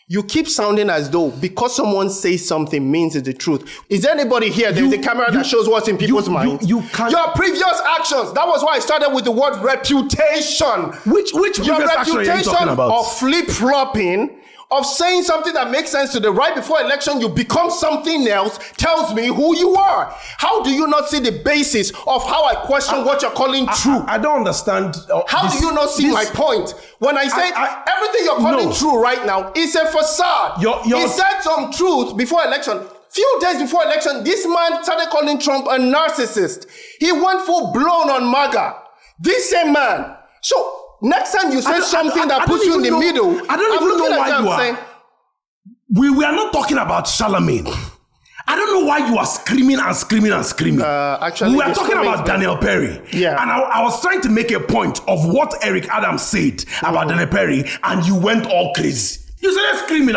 You keep sounding as though because someone says something means it's the truth. Is there anybody here? There's a camera that shows what's in people's minds. You can't. Your previous actions. That was why I started with the word reputation. Which previous action are you talking about? Of flip-flopping, of saying something that makes sense to the right before election, you become something else, tells me who you are. How do you not see the basis of how I question what you're calling true? I don't understand. How do you not see my point? When I say everything you're calling true right now is a facade. He said some truth before election. Few days before election, this man started calling Trump a narcissist. He went full blown on MAGA. This same man. So next time you say something that puts you in the middle, I don't even know why you are. We are not talking about Charlemagne. I don't know why you are screaming and screaming and screaming. Actually, we are talking about Daniel Perry. Yeah. And I was trying to make a point of what Eric Adams said about Daniel Perry, and you went all crazy. You started screaming.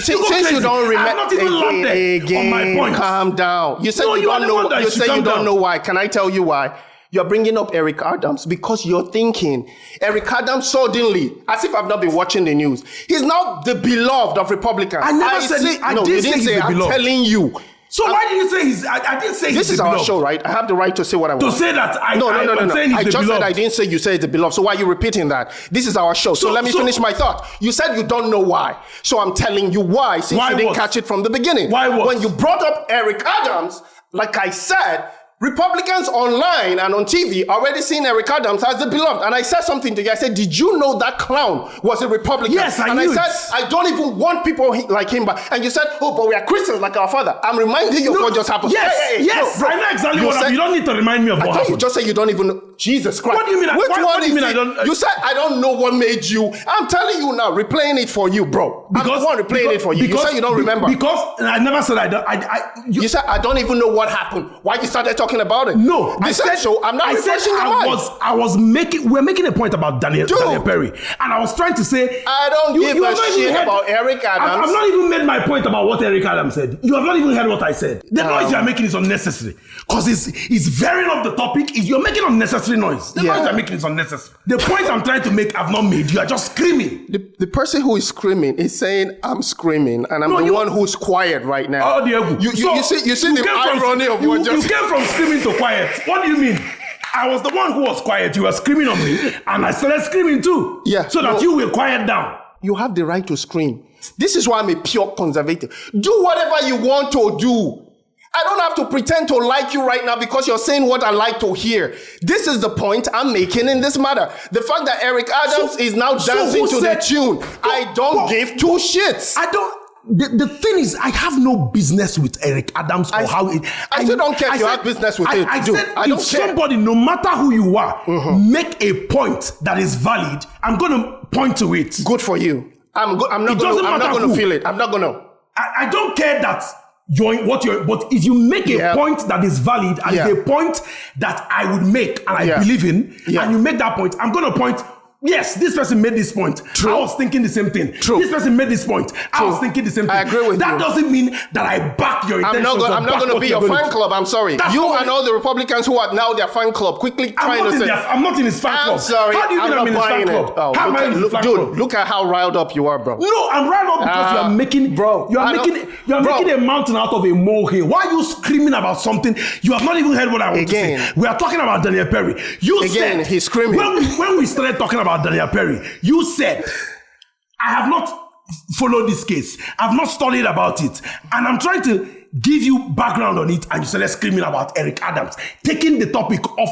Since you don't remember, I'm not even landed on my point. Calm down. You said you don't know. You said you don't know why. Can I tell you why? You're bringing up Eric Adams because you're thinking Eric Adams suddenly, as if I've not been watching the news, he's now the beloved of Republicans. I never said you didn't say I'm telling you. So why did you say he's? I didn't say he's this is the our beloved. Show, right? I have the right to say what I want. To say that No. I just said I beloved. didn't say you said the beloved. So why are you repeating that? This is our show. So let me finish my thought. You said you don't know why. So I'm telling you why, since you didn't catch it from the beginning. Why what? When you brought up Eric Adams, like I said, Republicans online and on TV already seen Eric Adams as the beloved. And I said something to you. I said, did you know that clown was a Republican? Yes, I knew And I said, I don't even want people like him back. And you said, oh, but we are Christians like our father. I'm reminding you of what just happened. Yes, bro, I know exactly what happened. You don't need to remind me of what happened. You just said you don't even know. Jesus Christ. What do you mean? What do you mean I don't? You said, I don't know what made you. I'm telling you now, replaying it for you, bro. I'm the one replaying it for you. You said you don't remember. Because I never said I don't. You said, I don't even know what happened. Why you started talking about it? No. I said so. I'm not refreshing your mind. We're making a point about Daniel Perry. And I was trying to say, I don't give a shit about Eric Adams. I've not even made my point about what Eric Adams said. You have not even heard what I said. The noise you are making is unnecessary. Because it's veering off the topic. You're making unnecessary noise. The noise you're making is unnecessary. The point I'm trying to make, I've not made. You are just screaming. The person who is screaming is saying, I'm screaming, and I'm the one who's quiet right now. Oh, Diego. You see the irony of what just... You came from screaming to quiet. What do you mean? I was the one who was quiet. You were screaming on me, and I started screaming too. Yeah. So that you will quiet down. You have the right to scream. This is why I'm a pure conservative. Do whatever you want to do. I don't have to pretend to like you right now because you're saying what I like to hear. This is the point I'm making in this matter. The fact that Eric Adams is now dancing to the tune. I don't give two shits. I don't. The thing is, I have no business with Eric Adams or how it... I still don't care if you have business with it. I said, if somebody, no matter who you are, make a point that is valid, I'm going to point to it. Good for you. I'm not going to feel it. I'm not going to. I don't care that but if you make a point that is valid and a point that I would make and I believe in, and you make that point, I'm going to point Yes, this person made this point. True. I was thinking the same thing. True. This person made this point. True. I was thinking the same thing. I agree with that you. That doesn't mean that I back your intentions. I'm not going to be your fan club. I'm sorry. You and all the Republicans who are now their fan club quickly trying to say. I'm not in his fan club. I'm sorry. How do you mean I'm in his fan club? Oh, how am I in his fan club? Look at how riled up you are, bro. No, I'm riled up because you are making, making a mountain out of a molehill. Why are you screaming about something you have not even heard what I want to say? We are talking about Daniel Perry. You said he's screaming. When we started talking about Daniel Perry, you said, I have not followed this case. I've not studied about it. And I'm trying to give you background on it. And you started screaming about Eric Adams, taking the topic off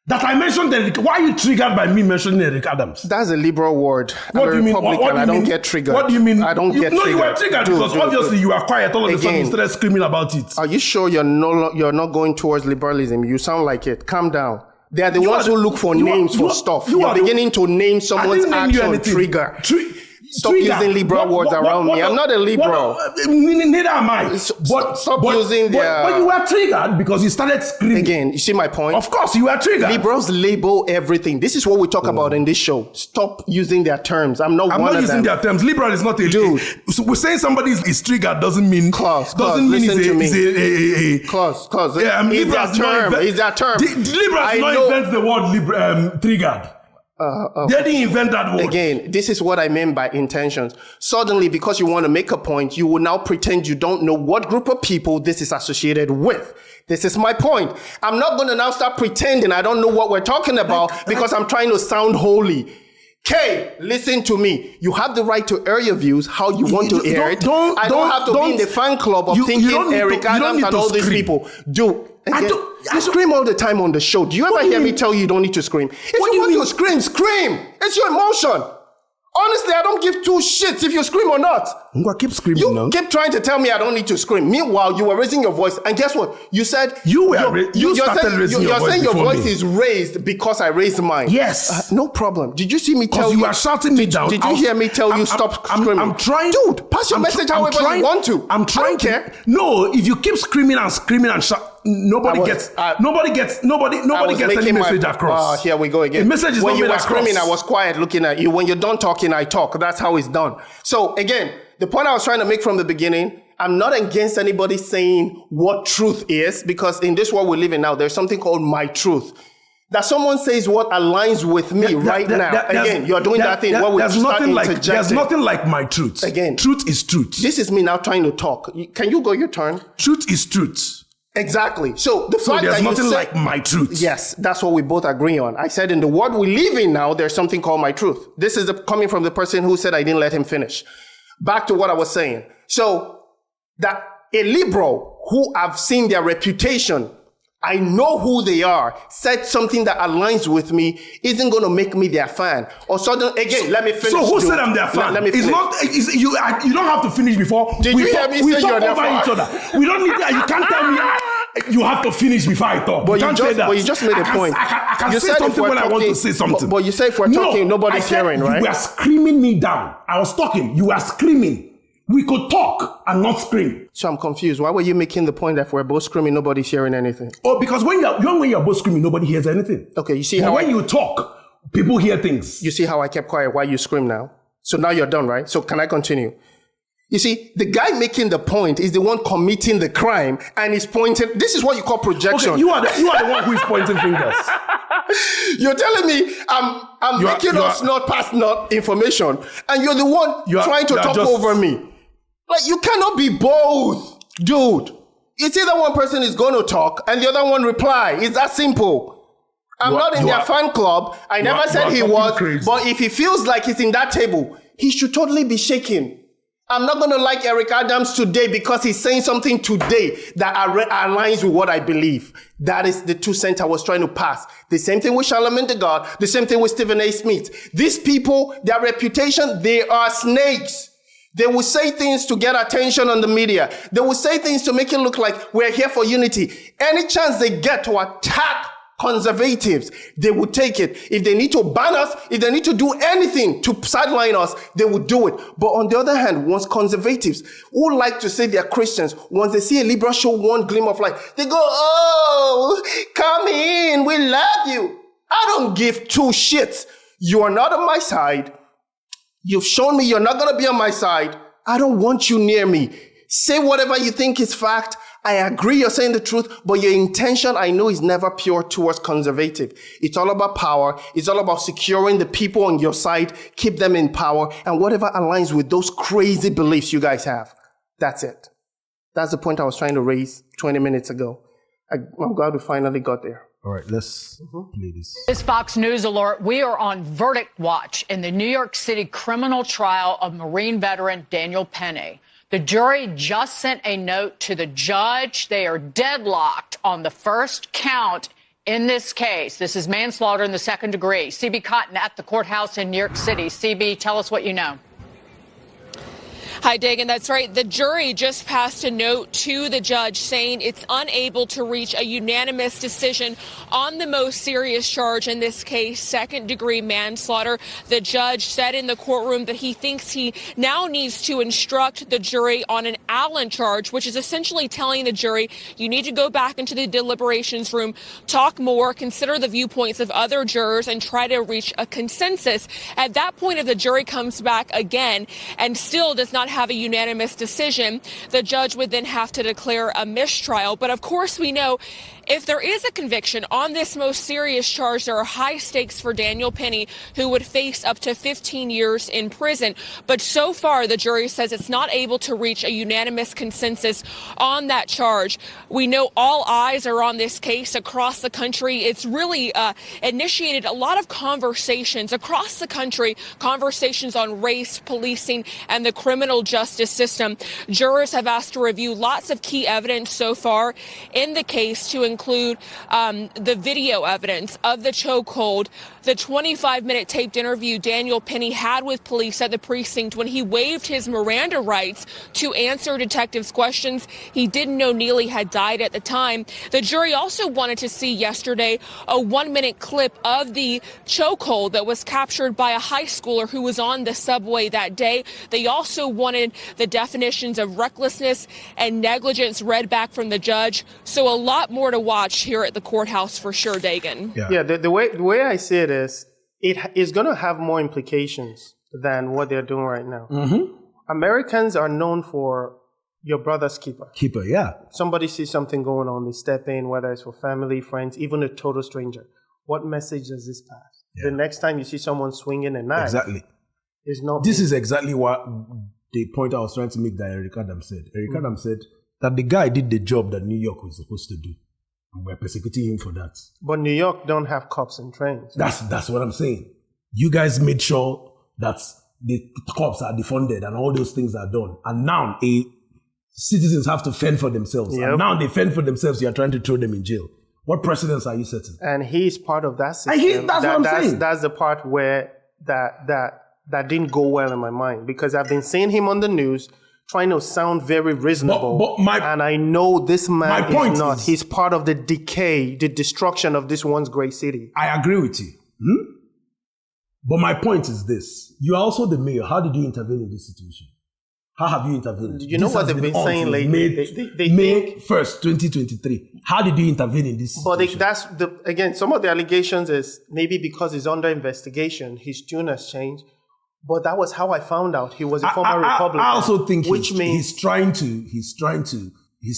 that I mentioned. Eric. Why are you triggered by me mentioning Eric Adams? That's a liberal word. What do you mean? I don't get triggered. What do you mean? I don't get triggered. No, you were triggered because obviously you are quiet. All of a sudden you started screaming about it. Are you sure you're not going towards liberalism? You sound like it. Calm down. They are the ones who look for names for stuff. You're beginning to name someone's action trigger. Stop using liberal words around me. I'm not a liberal. Neither am I. Stop using their... But you were triggered because you started screaming. Again, you see my point? Of course, you were triggered. Liberals label everything. This is what we talk about in this show. Stop using their terms. I'm not using their terms. Liberal is not a... Dude. So we're saying somebody is triggered doesn't mean... Klaus, listen to me. Klaus. Yeah, it's their term. Liberals not invent the word triggered. They didn't invent that word. Again, this is what I meant by intentions. Suddenly, because you want to make a point, you will now pretend you don't know what group of people this is associated with. This is my point. I'm not going to now start pretending I don't know what we're talking about because I'm trying to sound holy. Kay, listen to me. You have the right to air your views how you want to air it. I don't have to be in the fan club of thinking Eric Adams and all these people. You scream all the time on the show. Do you ever hear me tell you don't need to scream? If you want to scream, scream. It's your emotion. Honestly, I don't give two shits if you scream or not. Keep screaming. You keep trying to tell me I don't need to scream. Meanwhile, you were raising your voice, and guess what? You said you're saying your voice is raised because I raised mine. Yes, no problem. Did you see me tell you? You are shouting me down. Did you hear me tell you stop screaming? I'm trying, dude. Pass your message however you want to. I'm trying to. No, if you keep screaming and shout. Nobody gets any message across. Here we go again. The message is when not you made were across. screaming, I was quiet looking at you. When you're done talking, I talk. That's how it's done. So again, the point I was trying to make from the beginning, I'm not against anybody saying what truth is, because in this world we live in now, there's something called my truth. That someone says what aligns with me now. Again, you're doing that thing where we start interjecting. There's nothing like my truth. Again, truth is truth. This is me now trying to talk. Can you go your turn? Truth is truth. Exactly. So the fact there's that nothing like my truth. Yes, that's what we both agree on. I said in the world we live in now, there's something called my truth. This is coming from the person who said I didn't let him finish. Back to what I was saying. So that a liberal who I've seen their reputation, I know who they are, said something that aligns with me, isn't going to make me their fan. Or let me finish. So who said I'm their fan? Let me finish. You don't have to finish before. Did you hear me say you're their fan? Each other. We don't need that. You can't tell me you have to finish before I talk. But you just made a point. I can say something when I want to say something. But you say if we're talking, nobody's hearing, right? You were screaming me down. I was talking. You were screaming. We could talk and not scream. So I'm confused. Why were you making the point that if we're both screaming, nobody's hearing anything? Oh, because when you're both screaming, nobody hears anything. Okay, you see when you talk, people hear things. You see how I kept quiet while you scream now? So now you're done, right? So can I continue? You see, the guy making the point is the one committing the crime and is pointing. This is what you call projection. Okay, you are the one who is pointing fingers. You're telling me I'm making us not pass information, and you're the one trying to talk over me. Like, you cannot be both, dude. It's either one person is going to talk and the other one reply. It's that simple. I'm not in their fan club. I never said he was. Crazy. But if he feels like he's in that table, he should totally be shaken. I'm not going to like Eric Adams today because he's saying something today that aligns with what I believe. That is the 2 cents I was trying to pass. The same thing with Charlamagne the God. The same thing with Stephen A. Smith. These people, their reputation, they are snakes. They will say things to get attention on the media. They will say things to make it look like we're here for unity. Any chance they get to attack conservatives, they will take it. If they need to ban us, if they need to do anything to sideline us, they will do it. But on the other hand, once conservatives who like to say they're Christians, once they see a liberal show one gleam of light, they go, oh, come in, we love you. I don't give two shits. You are not on my side. You've shown me you're not going to be on my side. I don't want you near me. Say whatever you think is fact. I agree you're saying the truth, but your intention, I know, is never pure towards conservative. It's all about power. It's all about securing the people on your side, keep them in power, and whatever aligns with those crazy beliefs you guys have. That's it. That's the point I was trying to raise 20 minutes ago. I'm glad we finally got there. All right, let's play this. This Fox News alert. We are on verdict watch in the New York City criminal trial of Marine veteran Daniel Penny. The jury just sent a note to the judge. They are deadlocked on the first count in this case. This is manslaughter in the second degree. CB Cotton at the courthouse in New York City. CB, tell us what you know. Hi, Dagan. That's right. The jury just passed a note to the judge saying it's unable to reach a unanimous decision on the most serious charge in this case, second-degree manslaughter. The judge said in the courtroom that he thinks he now needs to instruct the jury on an Allen charge, which is essentially telling the jury you need to go back into the deliberations room, talk more, consider the viewpoints of other jurors, and try to reach a consensus. At that point, if the jury comes back again and still does not have a unanimous decision, the judge would then have to declare a mistrial. But of course, we know if there is a conviction on this most serious charge, there are high stakes for Daniel Penny, who would face up to 15 years in prison. But so far, the jury says it's not able to reach a unanimous consensus on that charge. We know all eyes are on this case across the country. It's really initiated a lot of conversations across the country, conversations on race, policing, and the criminal justice system. Jurors have asked to review lots of key evidence so far in the case, to include the video evidence of the chokehold, the 25-minute taped interview Daniel Penny had with police at the precinct when he waived his Miranda rights to answer detectives' questions. He didn't know Neely had died at the time. The jury also wanted to see yesterday a 1-minute clip of the chokehold that was captured by a high schooler who was on the subway that day. They also wanted the definitions of recklessness and negligence read back from the judge. So a lot more to watch here at the courthouse for sure, Dagan. Yeah, the way I see it is going to have more implications than what they're doing right now. Mm-hmm. Americans are known for your brother's keeper. Keeper, yeah. Somebody sees something going on, they step in, whether it's for family, friends, even a total stranger. What message does this pass? Yeah. The next time you see someone swinging a knife. Exactly. This is exactly what the point I was trying to make that Eric Adams said. Eric Adams said that the guy did the job that New York was supposed to do. And we're persecuting him for that. But New York don't have cops and trains. That's what I'm saying. You guys made sure that the cops are defunded and all those things are done. And now citizens have to fend for themselves. Yep. And now they fend for themselves, you're trying to throw them in jail. What precedents are you setting? And he's part of that system. That's what I'm saying. That's the part where that didn't go well in my mind. Because I've been seeing him on the news trying to sound very reasonable. And I know this man is not. He's part of the decay, the destruction of this once great city. I agree with you. But my point is this. You are also the mayor. How did you intervene in this situation? How have you intervened? You know what they've been saying lately? May 1st, 2023. How did you intervene in this situation? But again, some of the allegations is maybe because he's under investigation, his tune has changed. But that was how I found out he was a former Republican. I also think he's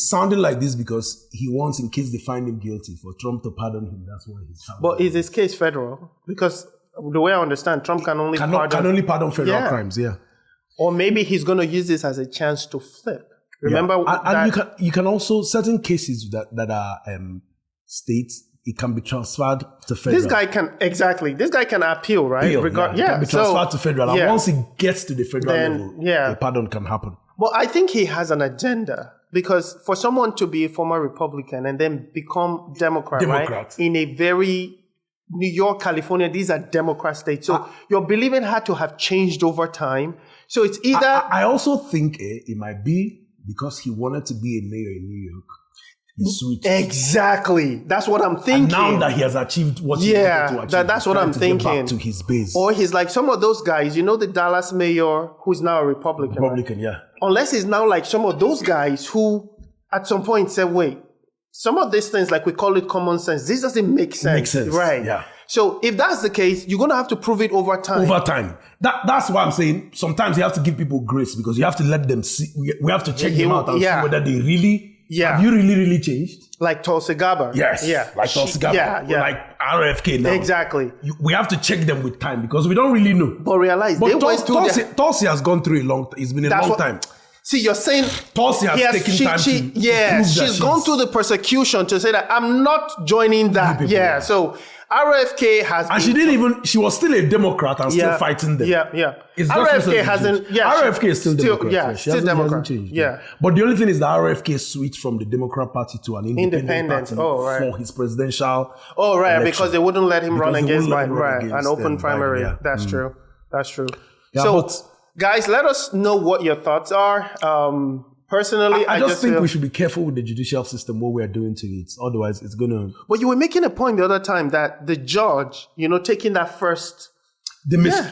sounding like this because he wants, in case they find him guilty, for Trump to pardon him. That's why he's sounding. But is his case federal? Because the way I understand, Trump can only pardon federal crimes. Yeah. Or maybe he's going to use this as a chance to flip. Remember, and you can also, certain cases that are states, it can be transferred to federal. This guy can appeal, right? It can be transferred to federal. And once it gets to the federal level, a pardon can happen. Well, I think he has an agenda. Because for someone to be a former Republican and then become Democrat. Right? In a very New York, California, these are Democrat states. So your believing had to have changed over time. So it's either... I also think it might be because he wanted to be a mayor in New York. He switched. Exactly. That's what I'm thinking. And now that he has achieved what he wanted to achieve. That's what I'm thinking. Back to his base. Or he's like some of those guys, you know, the Dallas mayor who's now a Republican. Yeah. Unless he's now like some of those guys who at some point said, wait, some of these things, like we call it common sense, this doesn't make sense. Makes sense. Right. Yeah. So if that's the case, you're going to have to prove it over time. Over time. That's why I'm saying sometimes you have to give people grace because you have to let them see. We have to check them out and see whether they really. Have you really changed? Like Tulsi Gabbard. Yes. Yeah. Like Tulsi Gabbard. Like RFK now. Exactly. We have to check them with time because we don't really know. But realize they went through Tulsi has gone through a long time. It's been a long time. See, you're saying Tulsi has taken time to prove she's gone through the persecution to say that I'm not joining that. So RFK has, and she was still a Democrat and still fighting them. RFK hasn't. RFK is still Democrat. Still Democrat. Hasn't changed. But the only thing is that RFK switched from the Democrat Party to an independent party for his presidential. Election. Because they wouldn't let him run against Biden. An open primary. That's true. So, guys, let us know what your thoughts are. Personally, I just think we should be careful with the judicial system, what we're doing to it. Otherwise, it's going to... But you were making a point the other time that the judge, taking that first...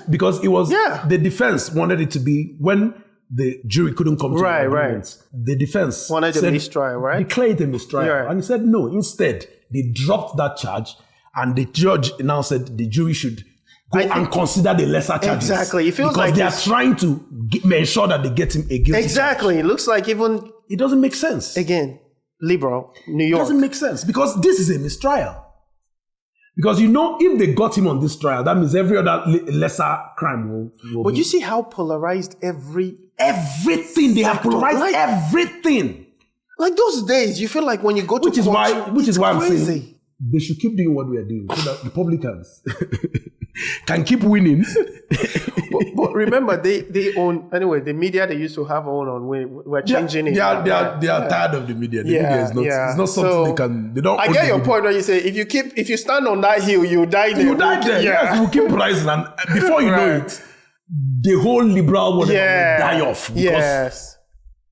Because it was... The defense wanted it to be when the jury couldn't come to an agreement. The defense wanted a mistrial, right? Declared a mistrial. And he said no. Instead, they dropped that charge and the judge now said the jury should... and consider the lesser charges. Exactly. It feels because they are trying to ensure that they get him a guilty Exactly. charge. It looks like even... It doesn't make sense. Again, liberal, New York. It doesn't make sense because this is a mistrial. Because if they got him on this trial, that means every other lesser crime will But you see how polarized everything. They have polarized everything. Like those days, you feel like when you go to Which is why I'm saying they should keep doing what we are doing so that Republicans can keep winning. but remember, they own, anyway, the media they used to have on, we're changing it. They are tired of the media. The media is not, it's not something they don't. I get your point when you say, if you stand on that hill, you die there. You die there, yes. You keep rising and before you know it, the whole liberal whatever will die off. Because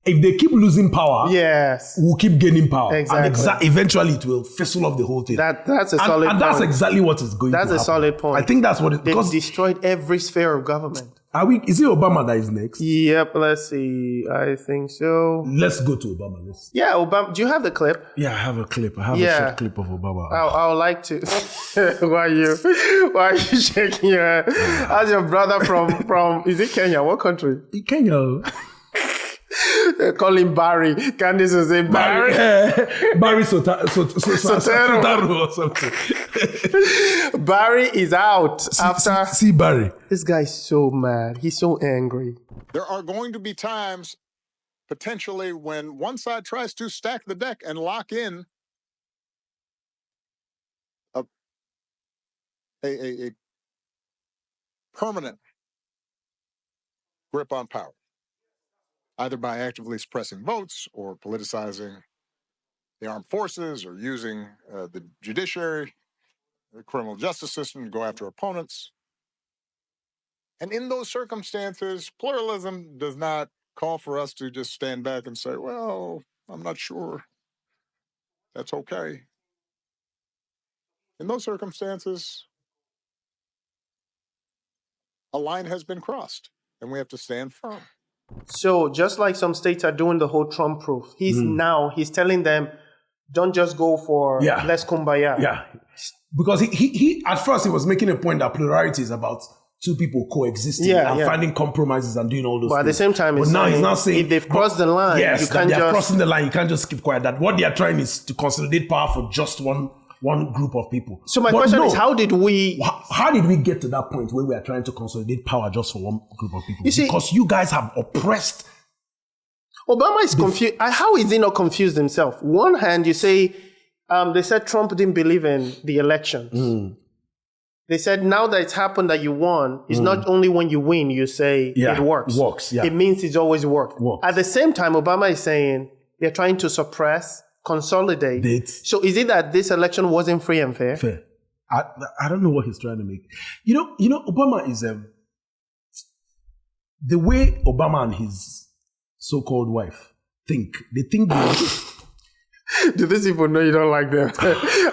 if they keep losing power, we'll keep gaining power. Exactly. And eventually it will fizzle off the whole thing. That's a solid point. And that's exactly what is going to happen. That's a solid point. I think that's what They've destroyed every sphere of government. Is it Obama that is next? Yep, let's see. I think so. Let's go to Obama. Obama. Do you have the clip? Yeah, I have a clip. I have a short clip of Obama. I would like to. Why are you shaking your head? How's your brother from is it Kenya? What country? Kenya. Call him Barry. Candice will say Barry. Barry Sotaro or something. Barry is out after. See Barry. This guy's so mad. He's so angry. There are going to be times, potentially, when one side tries to stack the deck and lock in a permanent grip on power, either by actively suppressing votes or politicizing the armed forces or using the judiciary, the criminal justice system to go after opponents. And in those circumstances, pluralism does not call for us to just stand back and say, well, I'm not sure that's okay. In those circumstances, a line has been crossed and we have to stand firm. So just like some states are doing the whole Trump proof, he's telling them, don't just go for less kumbaya. Yeah. Because he at first he was making a point that plurality is about two people coexisting and finding compromises and doing all those things. But at the same time, he's now saying if they've crossed the line, you can't just... crossing the line, you can't just keep quiet. That what they are trying is to consolidate power for just one group of people. So my question is, how did we get to that point where we are trying to consolidate power just for one group of people? Because you guys have oppressed. Obama is confused. How is he not confused himself? One hand, you say, they said Trump didn't believe in the elections. They said now that it's happened that you won, it's not only when you win, you say it works. It means it's always worked. At the same time, Obama is saying they're trying to suppress, consolidate. So is it that this election wasn't free and fair? Fair. I don't know what he's trying to make. You know, Obama is the way Obama and his so-called wife think. They think do these people know you don't like them?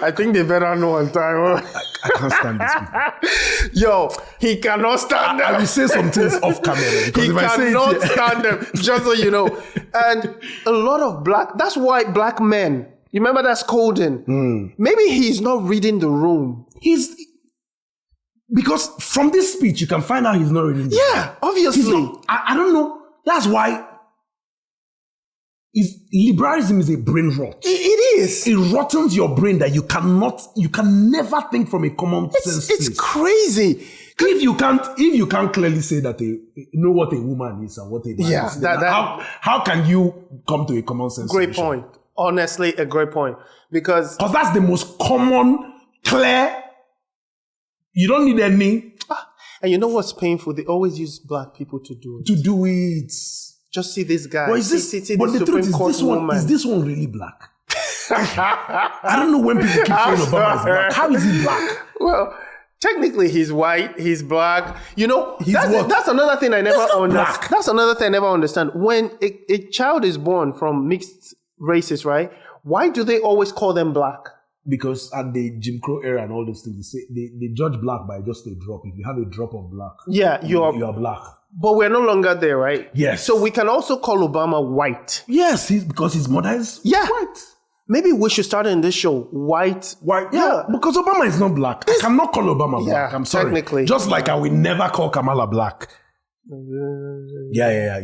I think they better know on time. I can't stand these people. Yo, he cannot stand them. I will say some things off camera. He cannot stand them, just so you know. And a lot of that's why black men, you remember that scolding? Maybe he's not reading the room. Because from this speech, you can find out he's not reading the Yeah, obviously. I don't know. That's why liberalism is a brain rot. It is. It rottens your brain that you can never think from a common sense place. It's crazy. If you can't clearly say that know what a woman is and what a man is, how can you come to a common sense Great solution? point. Honestly, a great point. Because that's the most common, clear. You don't need any. And you know what's painful? They always use black people to do it. Just see this guy. But the truth is, this one really black? I don't know when people keep saying Obama is black. How is he black? Well, technically he's white, he's black. You know, that's another thing I never understand. That's another thing I never understand. When a child is born from mixed races, right? Why do they always call them black? Because at the Jim Crow era and all those things, they judge black by just a drop. If you have a drop of black, you are black. But we're no longer there, right? Yes. So we can also call Obama white. Yes, because his mother is white. Maybe we should start in this show, white. Yeah, because Obama is not black. I cannot call Obama black. I'm sorry. Technically. Just like I will never call Kamala black. Yeah.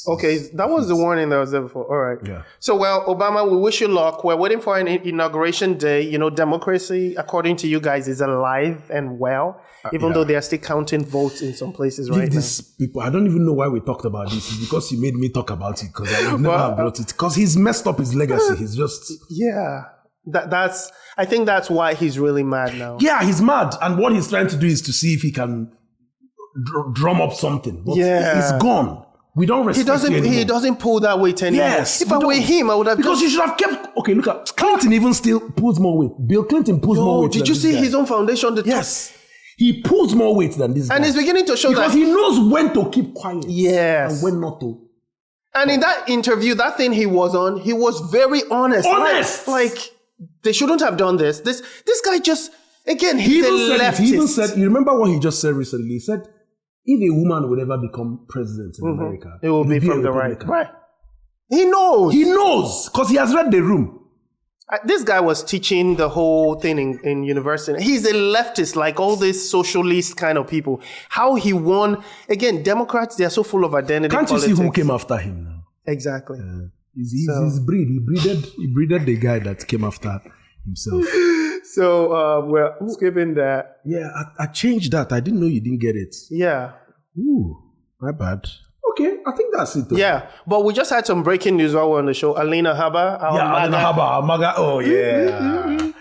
Okay, that was the warning that was there before. All right. Yeah. So, well, Obama, we wish you luck. We're waiting for an inauguration day. You know, democracy, according to you guys, is alive and well, even though they are still counting votes in some places right now. People, I don't even know why we talked about this. It's because you made me talk about it, because I would never have brought it. Because he's messed up his legacy. He's just... Yeah. I think that's why he's really mad now. Yeah, he's mad. And what he's trying to do is to see if he can drum up something. But it's gone. We don't respect him anymore. He doesn't pull that weight anymore. Yes. If I were him, I would have... Because you should have kept... Okay, look at... Clinton even still pulls more weight. Bill Clinton pulls more weight. Did you see his own foundation? Yes. He pulls more weight than this guy. And he's beginning to show because he knows when to keep quiet. Yes. And when not to. And in that interview, that thing he was on, he was very honest. Like they shouldn't have done this. This guy just... Again, he's a leftist. He even said... You remember what he just said recently? He said... If a woman would ever become president in America, it will be from the right. Right. He knows. He knows because he has read the room. This guy was teaching the whole thing in university. He's a leftist, like all these socialist kind of people. How he won. Again, Democrats, they are so full of identity politics. Can't you see who came after him now? Exactly. His breed. He breeded the guy that came after himself. So we're skipping that. Yeah, I changed that. I didn't know you didn't get it. Yeah. Ooh, my bad. Okay, I think that's it. Though. Yeah, but we just had some breaking news while we're on the show. Alina Habba. Alina Habba. MAGA. Oh, yeah.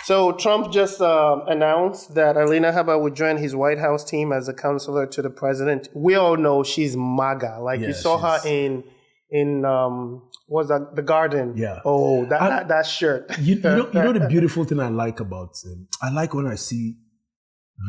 So Trump just announced that Alina Habba would join his White House team as a counselor to the president. We all know she's MAGA. Like you saw her in was that The Garden? Yeah. Oh, that shirt. You know the beautiful thing I like about I like when I see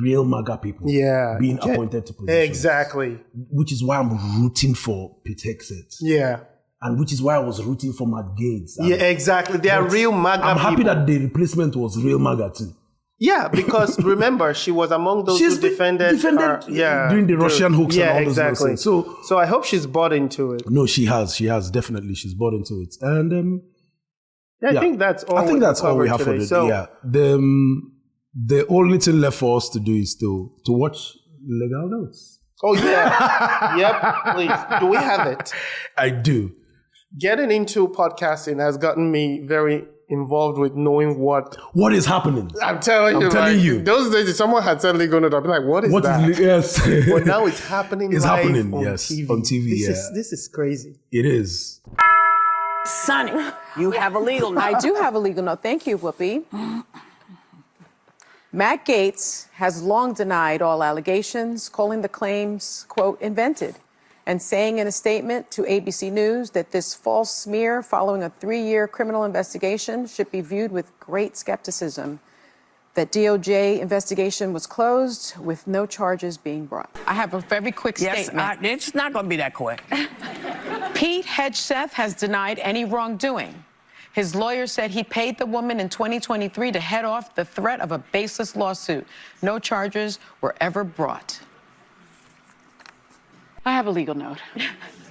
real MAGA people being appointed to positions. Exactly. Which is why I'm rooting for Pete Hegseth. Yeah. And which is why I was rooting for Matt Gaetz. Yeah, exactly. They are real MAGA people. I'm happy that the replacement was real MAGA too. Yeah, because remember, she was among those who defended during the Russian hoax and all those nonsense. So I hope she's bought into it. No, she has definitely. She's bought into it. And I think that's all we have for today. The only thing left for us to do is to watch Legal Notes. Oh yeah. Yep, please. Do we have it? I do. Getting into podcasting has gotten me very involved with knowing what is happening. I'm telling you. Those days, if someone had said legal note, I'd be like, what is that? Yes. But now it's happening it's live happening, on yes, TV. on TV, This is crazy. It is. Sonny, you have a legal note. I do have a legal note. Thank you, Whoopi. Matt Gaetz has long denied all allegations, calling the claims, quote, invented, and saying in a statement to ABC News that this false smear following a 3-year criminal investigation should be viewed with great skepticism, that DOJ investigation was closed with no charges being brought. I have a very quick statement. It's not going to be that quick. Pete Hegseth has denied any wrongdoing. His lawyer said he paid the woman in 2023 to head off the threat of a baseless lawsuit. No charges were ever brought. I have a legal note.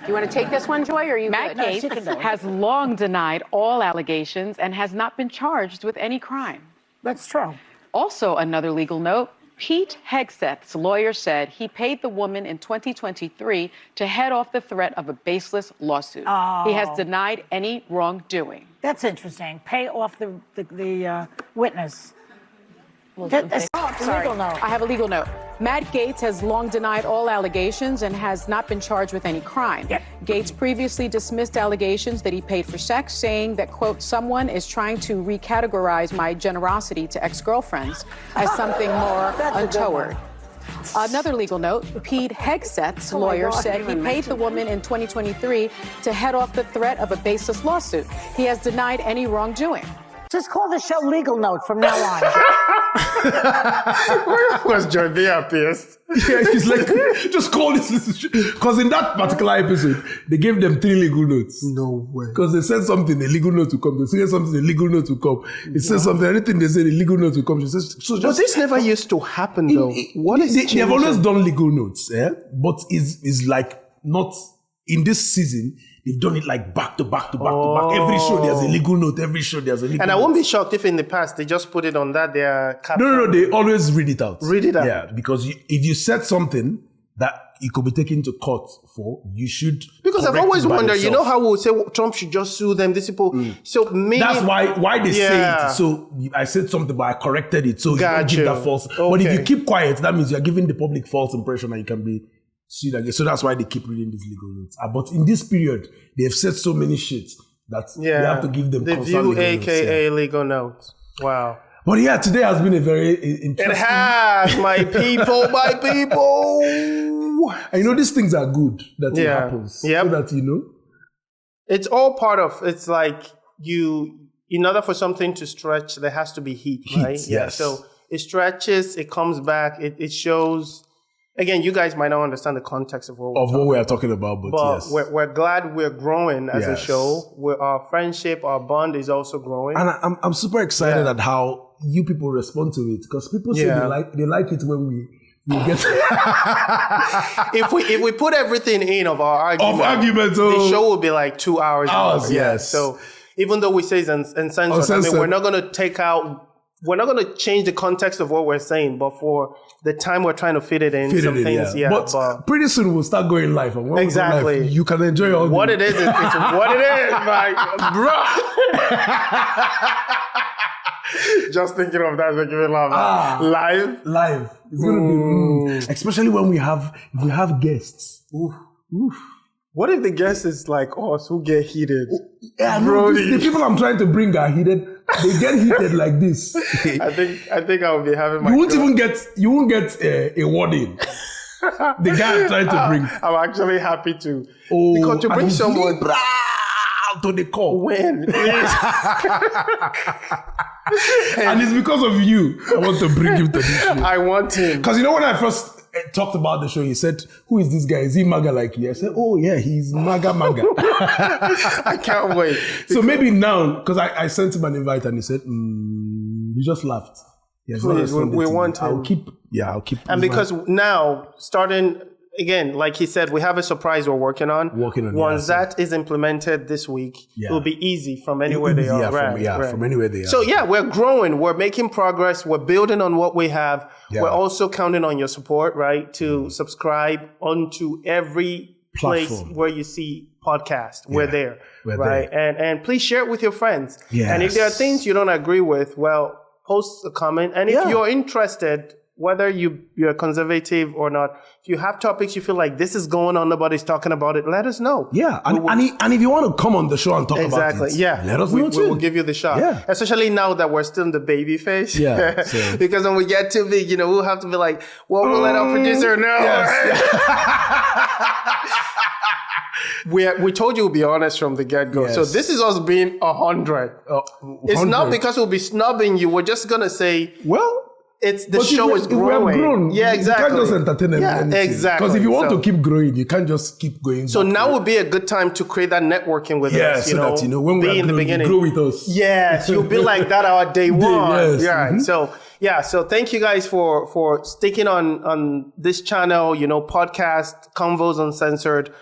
You want to take this one, Joy, or are you Matt good? Gaetz has long denied all allegations and has not been charged with any crime. That's true. Also, another legal note, Pete Hegseth's lawyer said he paid the woman in 2023 to head off the threat of a baseless lawsuit. Oh. He has denied any wrongdoing. That's interesting. Pay off the witness. Sorry. Legal note. I have a legal note. Matt Gaetz has long denied all allegations and has not been charged with any crime. Yep. Gaetz previously dismissed allegations that he paid for sex, saying that, quote, someone is trying to recategorize my generosity to ex-girlfriends as something more untoward. Another legal note, Pete Hegseth's lawyer said he paid the woman in 2023 to head off the threat of a baseless lawsuit. He has denied any wrongdoing. Just call the show Legal Note from now on. Where was Joy the happiest? Yeah, she's like, just call this. Because in that particular episode, they gave them 3 legal notes. No way. Because they said something, a legal note will come. They said something, a legal note will come. They said something, anything they said, a legal note will come. She says, so just, but this never used to happen, though. They have always done legal notes, but it's like not in this season. They've done it like back to back to back to back. Every show there's a legal note. Every show there's a legal note. And I won't be shocked if in the past they just put it on that their caption. No. They always read it out. Read it out. Yeah, because if you said something that you could be taken to court for, you should. Because I've always wondered, you know how we'll say Trump should just sue them, these people. So maybe that's why they say it. So I said something, but I corrected it. So you don't give that false. Okay. But if you keep quiet, that means you're giving the public false impression and you can be sued again. So that's why they keep reading these legal notes. But in this period, they've said so many shit that you have to give them the constant view, legal aka notes, legal notes. Wow. But yeah, today has been a very interesting. It has, my people, my people. And these things are good that it happens. Yep. So that it's all part of. It's like in order for something to stretch, there has to be heat, right? Yes. Yeah. So it stretches, it comes back, it shows. Again, you guys might not understand the context of what we are talking about, but yes. we're glad we're growing as a show. Our friendship, our bond is also growing. And I'm super excited at how you people respond to it, because people say they like it when we get if we put everything in of our argument, the show will be like 2 hours. Yes. So even though we say it's uncensored, I mean, we're not going to we're not going to change the context of what we're saying, but for the time we're trying to fit it in, some things, But pretty soon we'll start going live. And when exactly. We go live, you can enjoy all what it is. It's what it is, like, bro. Just thinking of that making me laugh. Live. It's going to be, especially when we have guests. Oof. What if the guest is like us who get heated? Yeah, no, the people I'm trying to bring are heated. They get heated like this. I think I will be having my. You won't get a warning. The guy I'm trying to bring. I'm actually happy to. Because to bring someone to the call. When? And it's because of you I want to bring him to this show. I want him. Because when I first talked about the show, he said, "Who is this guy? Is he MAGA like you?" I said, "Oh yeah, he's MAGA." I can't wait. So maybe now, because I sent him an invite and he said, he just laughed. Please, we want him. I'll keep. And because now, starting again, like he said, we have a surprise we're working on. Once that is implemented this week, it will be easy from anywhere they are. From anywhere they are. So we're growing. We're making progress. We're building on what we have. Yeah. We're also counting on your support, right? To subscribe onto every place where you see podcasts. We're there, right? And please share it with your friends. Yes. And if there are things you don't agree with, well, post a comment. And if you're interested, whether you're conservative or not, if you have topics you feel like this is going on, nobody's talking about it, let us know. Yeah, and if you want to come on the show and talk about it, let us know too. We'll give you the shot. Yeah. Especially now that we're still in the baby phase. Yeah. So. Because when we get too big, we'll have to be like, well, we'll let our producer know. Yes. We told you we'll be honest from the get-go. Yes. So this is us being 100. It's not because we'll be snubbing you. We're just going to say, the show is growing. Yeah, exactly. You can't just entertain anything. Exactly. Because if you want to keep growing, you can't just keep going. So now would be a good time to create that networking with us. So that when we're in the beginning, grow with us. Yes, you'll be like that our day one. Yes. Yeah. Mm-hmm. So thank you guys for sticking on this channel. Podcast Konvos Uncensored.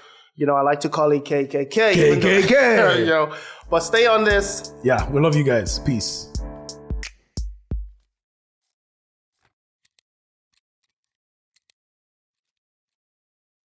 I like to call it KKK. KKK. But stay on this. Yeah, we love you guys. Peace.